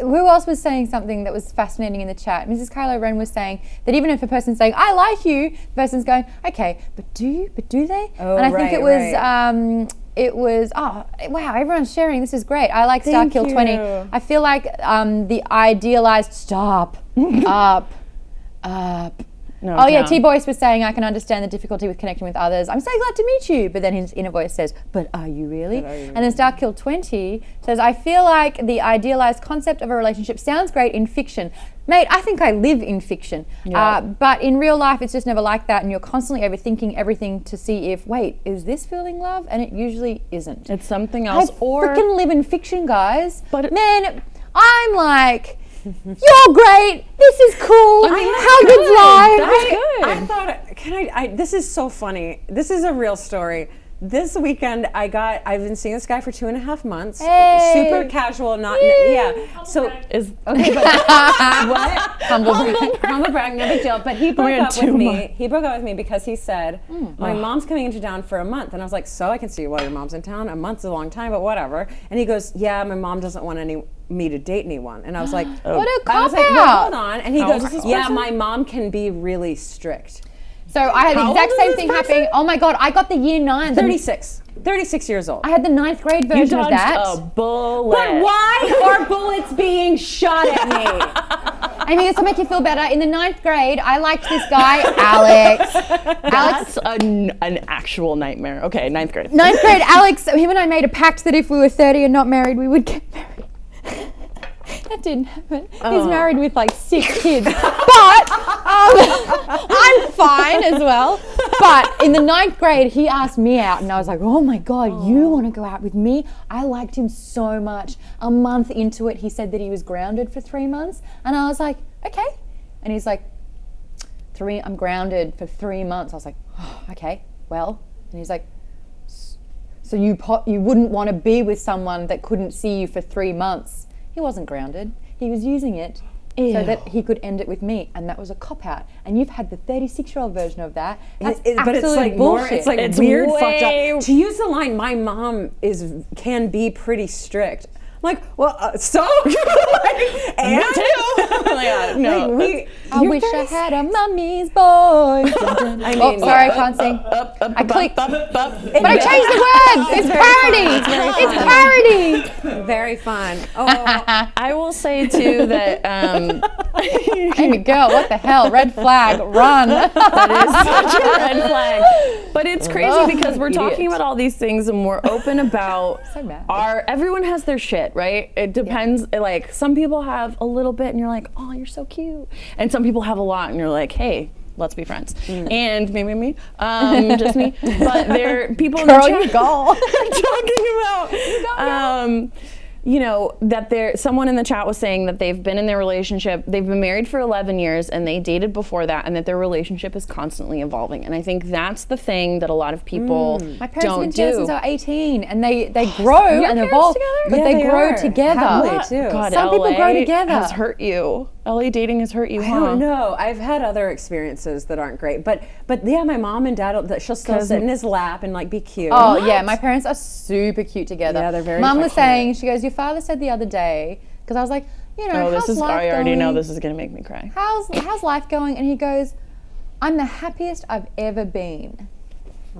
Who else was saying something that was fascinating in the chat? Mrs. Kylo Ren was saying that even if a person's saying, I like you, the person's going, okay, but do you? But do they? Oh, and I think it was, oh, wow, everyone's sharing. This is great. I like Starkill 20. I feel like the idealized, stop, up. No, Oh yeah, down. T-Boyce was saying, I can understand the difficulty with connecting with others. I'm so glad to meet you. But then his inner voice says, but are you really? And then Starkill 20 says, I feel like the idealized concept of a relationship sounds great in fiction. Mate, I think I live in fiction. Yeah. But in real life, it's just never like that. And you're constantly overthinking everything to see if, wait, is this feeling love? And it usually isn't. It's something else. I freaking live in fiction, guys. But man, I'm like, you're great. This is cool. How good's life? That's good. I thought, this is so funny. This is a real story. This weekend, I've been seeing this guy for 2.5 months. Hey. Super casual, not, So, Is okay, but what? Humble brag, no big deal. But he broke had up with 2 me. months. He broke up with me because he said, my mom's coming into town for a month. And I was like, so I can see why your mom's in town. A month's a long time, but whatever. And he goes, yeah, my mom doesn't want me to date anyone. And I was like, What a I was cop like, well, out. hold on. And he How old goes, is this yeah, person? my mom can be really strict. So I had the How exact old is same this thing person? happening. Oh my God, I got the year 9. 36 years old. I had the 9th grade you version of dodged that. a bullet? But why are bullets being shot at me? I mean, this will make you feel better. In the 9th grade, I liked this guy, Alex. That's an actual nightmare. Okay, 9th grade. 9th grade, Alex, him and I made a pact that if we were 30 and not married, we would get married. That didn't happen. He's married with like 6 kids. But I'm fine as well. But in the 9th grade, he asked me out and I was like, oh my God, you want to go out with me? I liked him so much. A month into it, he said that he was grounded for 3 months. And I was like, okay. And he's like, I'm grounded for 3 months. I was like, oh, okay, well. And he's like, so you wouldn't want to be with someone that couldn't see you for 3 months. He wasn't grounded. He was using it so that he could end it with me, and that was a cop-out. And you've had the 36-year-old version of that. That's But it's like bullshit. it's like It's weird, way- fucked up. To use the line, my mom can be pretty strict. I'm like, well, so? And? Me too. Yeah, no. Like, I wish I had a mummy's boy. Oh, sorry, I can't sing. I clicked. But I changed the words. It's parody. It's parody. Very fun. Oh, I will say too that Amy, girl, what the hell? Red flag, run. that is such a red flag. But it's crazy because we're talking idiot. about all these things and we're open about So mad. everyone has their shit, right? It depends. Like some people have a little bit and you're like, oh, you're so cute. And some people have a lot and you're like, hey, let's be friends. And maybe me, just me. But there are people in the Girl, chat you go. talking about, you know, that someone in the chat was saying that they've been in their relationship, they've been married for 11 years and they dated before that, and that their relationship is constantly evolving. And I think that's the thing that a lot of people My parents have don't been together do. since I was 18, and they grow Your and parents evolve, together? but Yeah, they they grow are. together. Happily, too. God, Some people LA grow together. has hurt you. LA dating has hurt you, I huh? don't know. I've had other experiences that aren't great, but yeah, my mom and dad, she'll still sit in his lap and like be cute. Oh yeah, my parents are super cute together. Yeah, they're very Mom was affectionate. saying, she goes, your father said the other day, because I was like, you know, how's life I already going? know this is gonna make me cry. How's life going? And he goes, I'm the happiest I've ever been.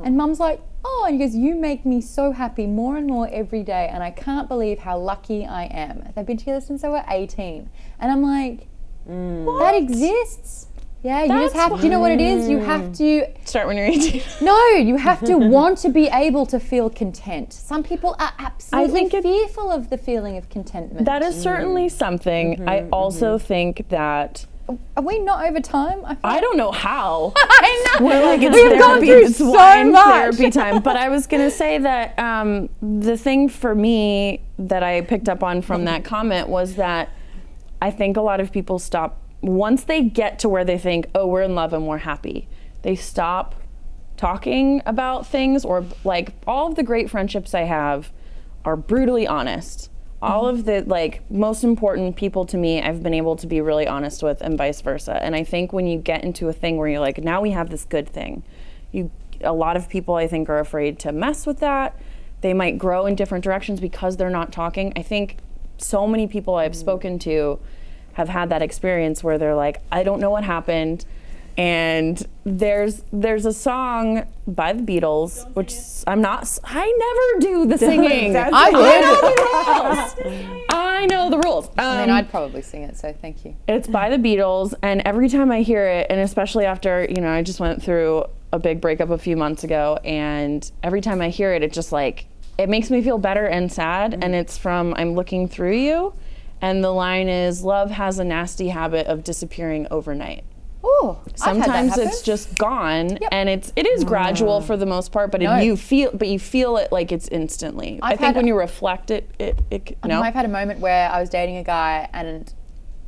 And Mum's like, oh, and he goes, you make me so happy more and more every day, and I can't believe how lucky I am. They've been together since they were 18. And I'm like, that exists? Yeah, you just have to, you know what it is? You have to, Start when you're 18. no, you have to want to be able to feel content. Some people are absolutely fearful of the feeling of contentment. That is certainly something. I also think that Are we not over time? I don't know how. I know. We're like, it's We've gone therapy, through it's so wine much. therapy time. But I was gonna say that the thing for me that I picked up on from that comment was that I think a lot of people stop once they get to where they think, oh, we're in love and we're happy. They stop talking about things, or like all of the great friendships I have are brutally honest. All of the like most important people to me, I've been able to be really honest with, and vice versa. And I think when you get into a thing where you're like, now we have this good thing, a lot of people I think are afraid to mess with that. They might grow in different directions because they're not talking. I think so many people I've spoken to have had that experience where they're like, I don't know what happened. And there's a song by the Beatles, which I never do the singing. I would. I know the rules. I mean, I'd probably sing it, so thank you. It's by the Beatles, and every time I hear it, and especially after, you know, I just went through a big breakup a few months ago, and every time I hear it, it just like, it makes me feel better and sad, and it's from I'm Looking Through You, and the line is, love has a nasty habit of disappearing overnight. Ooh, Sometimes it's just gone, and it is gradual for the most part, but you feel it like it's instantly. I think when you reflect it, I've had a moment where I was dating a guy, and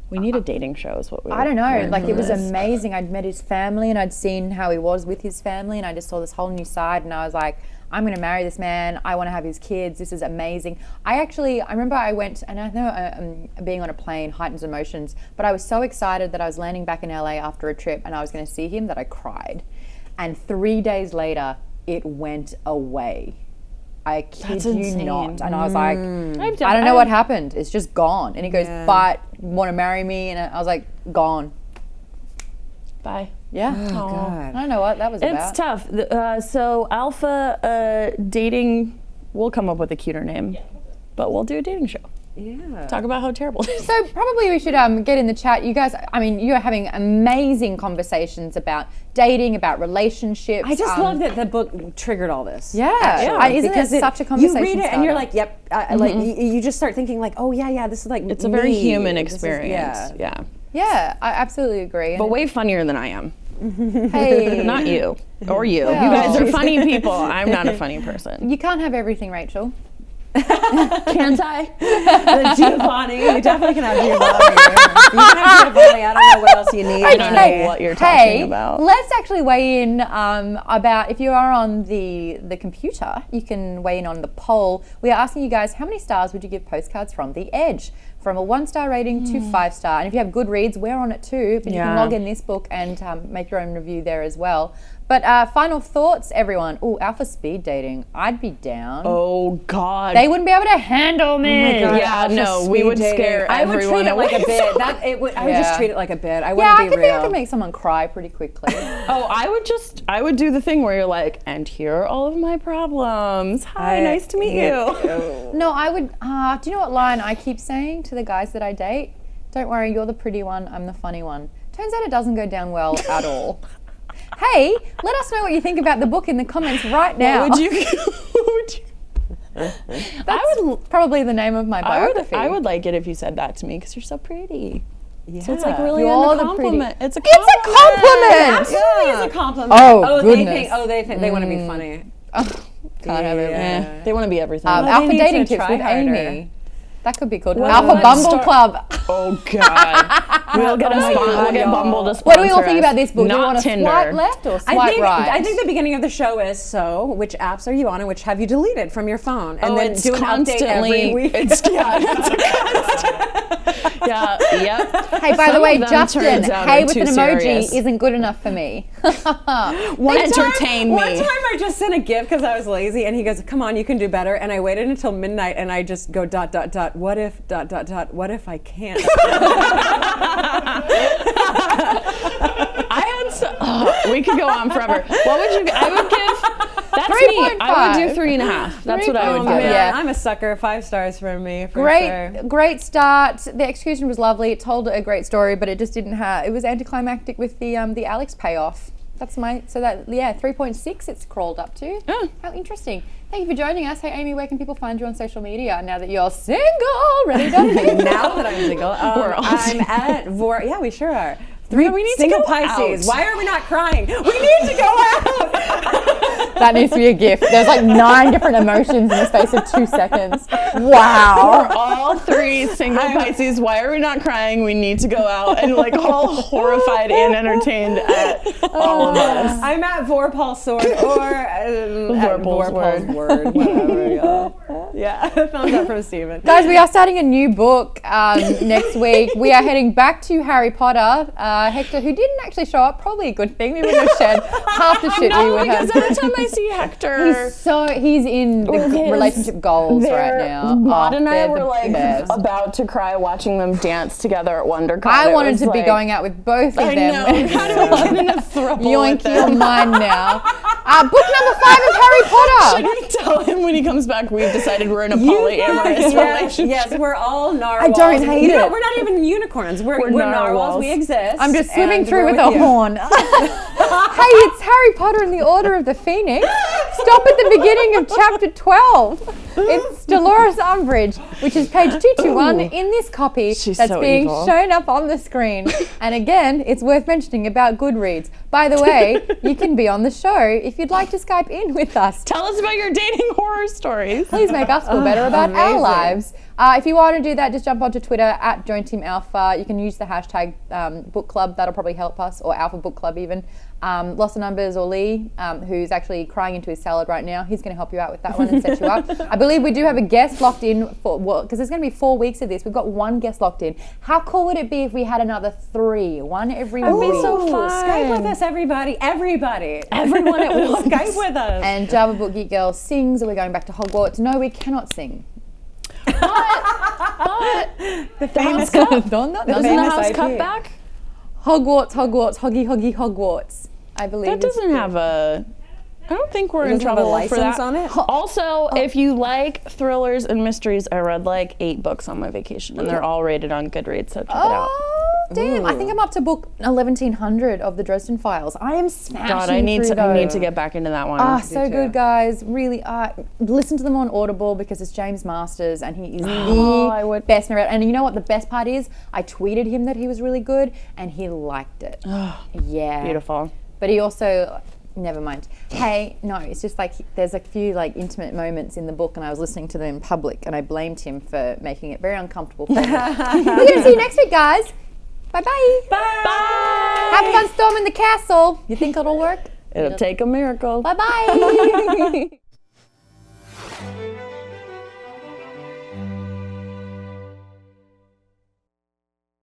we need a dating show is what we I don't know, learned like from it was this. amazing. I'd met his family and I'd seen how he was with his family, and I just saw this whole new side, and I was like, I'm going to marry this man. I want to have his kids. This is amazing. I remember I went, and I know being on a plane heightens emotions, but I was so excited that I was landing back in LA after a trip and I was going to see him that I cried. And 3 days later, it went away. I kid you not. And I was like, I don't know what happened. It's just gone. And he goes, but want to marry me? And I was like, gone. Bye. Yeah. Oh, God. I don't know what that was about. It's tough. So alpha dating, we'll come up with a cuter name, but we'll do a dating show. Yeah. Talk about how terrible it is. So probably we should get in the chat. You guys, I mean, you're having amazing conversations about dating, about relationships. I just love that the book triggered all this. Yeah. Isn't it such a conversation You read it and you're starter? like, yep. Like you just start thinking like, oh yeah, this is like It's a very human This is- experience. Yeah. Yeah, I absolutely agree. But way funnier than I am. Hey, Not you. Or you. Well. You guys are funny people. I'm not a funny person. you can't have everything, Rachel. Can't I? The Giovanni. You definitely can have Giovanni. You can have Giovanni. I don't know what else you need. I don't know what you're talking about. Let's actually weigh in about, if you are on the computer, you can weigh in on the poll. We are asking you guys, how many stars would you give Postcards from The Edge? From a 1-star rating to 5-star. And if you have Goodreads, we're on it too. But you can log in this book and make your own review there as well. But final thoughts, everyone. Oh, alpha speed dating. I'd be down. Oh, God. They wouldn't be able to handle me. God, Yeah, alpha no, we speed would dating. scare I would treat everyone it like a away bit. from I would just treat it like a bit. I Yeah, wouldn't I be could think I real. could make someone cry pretty quickly. Oh, I would do the thing where you're like, and here are all of my problems. Hi, nice to meet you. No, I would, do you know what line I keep saying to the guys that I date? Don't worry, you're the pretty one, I'm the funny one. Turns out it doesn't go down well at all. Hey, let us know what you think about the book in the comments right now. What would you That's probably the name of my biography. I would like it if you said that to me because you're so pretty. Yeah. So it's like really You're a the compliment. pretty- It's a It's a compliment! Absolutely, it's a compliment. Oh, They goodness. they want to be funny. Can't have it. Eh, they want to be everything. Alpha they need dating to tips try with harder. Amy. That could be called Well, Alpha let's Bumble start- Club. Oh God, we'll get God, y'all. Bumble to sponsor What do we all think us. about this book? Do we Not want to Tinder. swipe left or swipe right? I think the beginning of the show is which apps are you on and which have you deleted from your phone? And then it's do an update every constantly. week. It's Yeah, yep. Hey, by the Some way, of them Justin, turns out hey are with too an emoji serious. isn't good enough for me. Entertain One me. time I just sent a gift because I was lazy, and he goes, "Come on, you can do better." And I waited until midnight, and I just go ... What if ... What if I can't? We could go on forever. What would you? I would give. That's me. I would do 3.5. That's what I would give. Yeah. I'm a sucker. 5 stars from me. For Great, sure. great start. The execution was lovely. It told a great story, but it just didn't have. It was anticlimactic with the Alex payoff. That's my 3.6. It's crawled up to. Oh. How interesting. Thank you for joining us. Hey Amy, where can people find you on social media now that you're single, ready to mingle? Now that I'm single, We're all I'm at Yeah, we sure are. We need Single to go Pisces. out. Why are we not crying? We need to go out. That needs to be a gift. There's like 9 different emotions in the space of 2 seconds. Wow. We're all 3 single Pisces. Why are we not crying? We need to go out, and like all horrified and entertained at all of us. I'm at Vorpahl Sword or at Vorpal's Word. Whatever. Yeah. Thumbs up from Steven. Guys, we are starting a new book next week. We are heading back to Harry Potter. Hector, who didn't actually show up, probably a good thing. We wouldn't have shared half the shit we would have. Because every time I see Hector, He's in the relationship goals right now. Maude and I they're were the like best. about to cry watching them dance together at WonderCon. I It wanted was to be like- going out with both of I them. know. How do we get in a throuple with Yoink, you're them? mine now. Book number 5 of Harry Potter. Should we tell him when he comes back we've decided we're in a polyamorous relationship? Yes, we're all narwhals. I don't hate it. We're not even unicorns. We're narwhals. We exist. I'm just swimming and through we're with a you. horn. Hey, it's Harry Potter and the Order of the Phoenix. Stop at the beginning of chapter 12. It's Dolores Umbridge, which is page 221 in this copy She's that's so being evil. shown up on the screen. And again, it's worth mentioning about Goodreads. By the way, you can be on the show if you'd like to Skype in with us. Tell us about your dating horror stories. Please make us feel better about our amazing. lives. If you want to do that, just jump onto Twitter at JoinTeamAlpha. You can use the hashtag book club. That'll probably help us, or Alpha Book Club even. Lost the Numbers or Lee, who's actually crying into his salad right now. He's going to help you out with that one and set you up. I believe we do have a guest locked in for, because there's going to be 4 weeks of this. We've got 1 guest locked in. How cool would it be if we had another 3? 1 every week. be so fun. Skype with us, everybody. Everyone at once. Skype with us. And Java Book Geek Girl sings. Are we going back to Hogwarts? No, we cannot sing. The famous Don't know. Isn't the famous house IP. cut back? Hogwarts, Hoggy, Hogwarts. I believe That doesn't have a... I don't think we're in doesn't have a trouble for license that. on it? Also, if you like thrillers and mysteries, I read like 8 books on my vacation, and they're all rated on Goodreads, so check it out. Oh, damn. I think I'm up to book 1100 of the Dresden Files. I am smashing God, I need through to those. get back into that one. So too. good, guys. Really, listen to them on Audible because it's James Masters and he is I the would- best narrator. And you know what the best part is? I tweeted him that he was really good and he liked it. Yeah. Beautiful. But he also... Never mind. Hey, no, it's just like there's a few like intimate moments in the book and I was listening to them in public and I blamed him for making it very uncomfortable for me. We're going to see you next week, guys. Bye-bye. Bye! Have fun storming the castle. You think it'll work? It'll take a miracle. Bye-bye.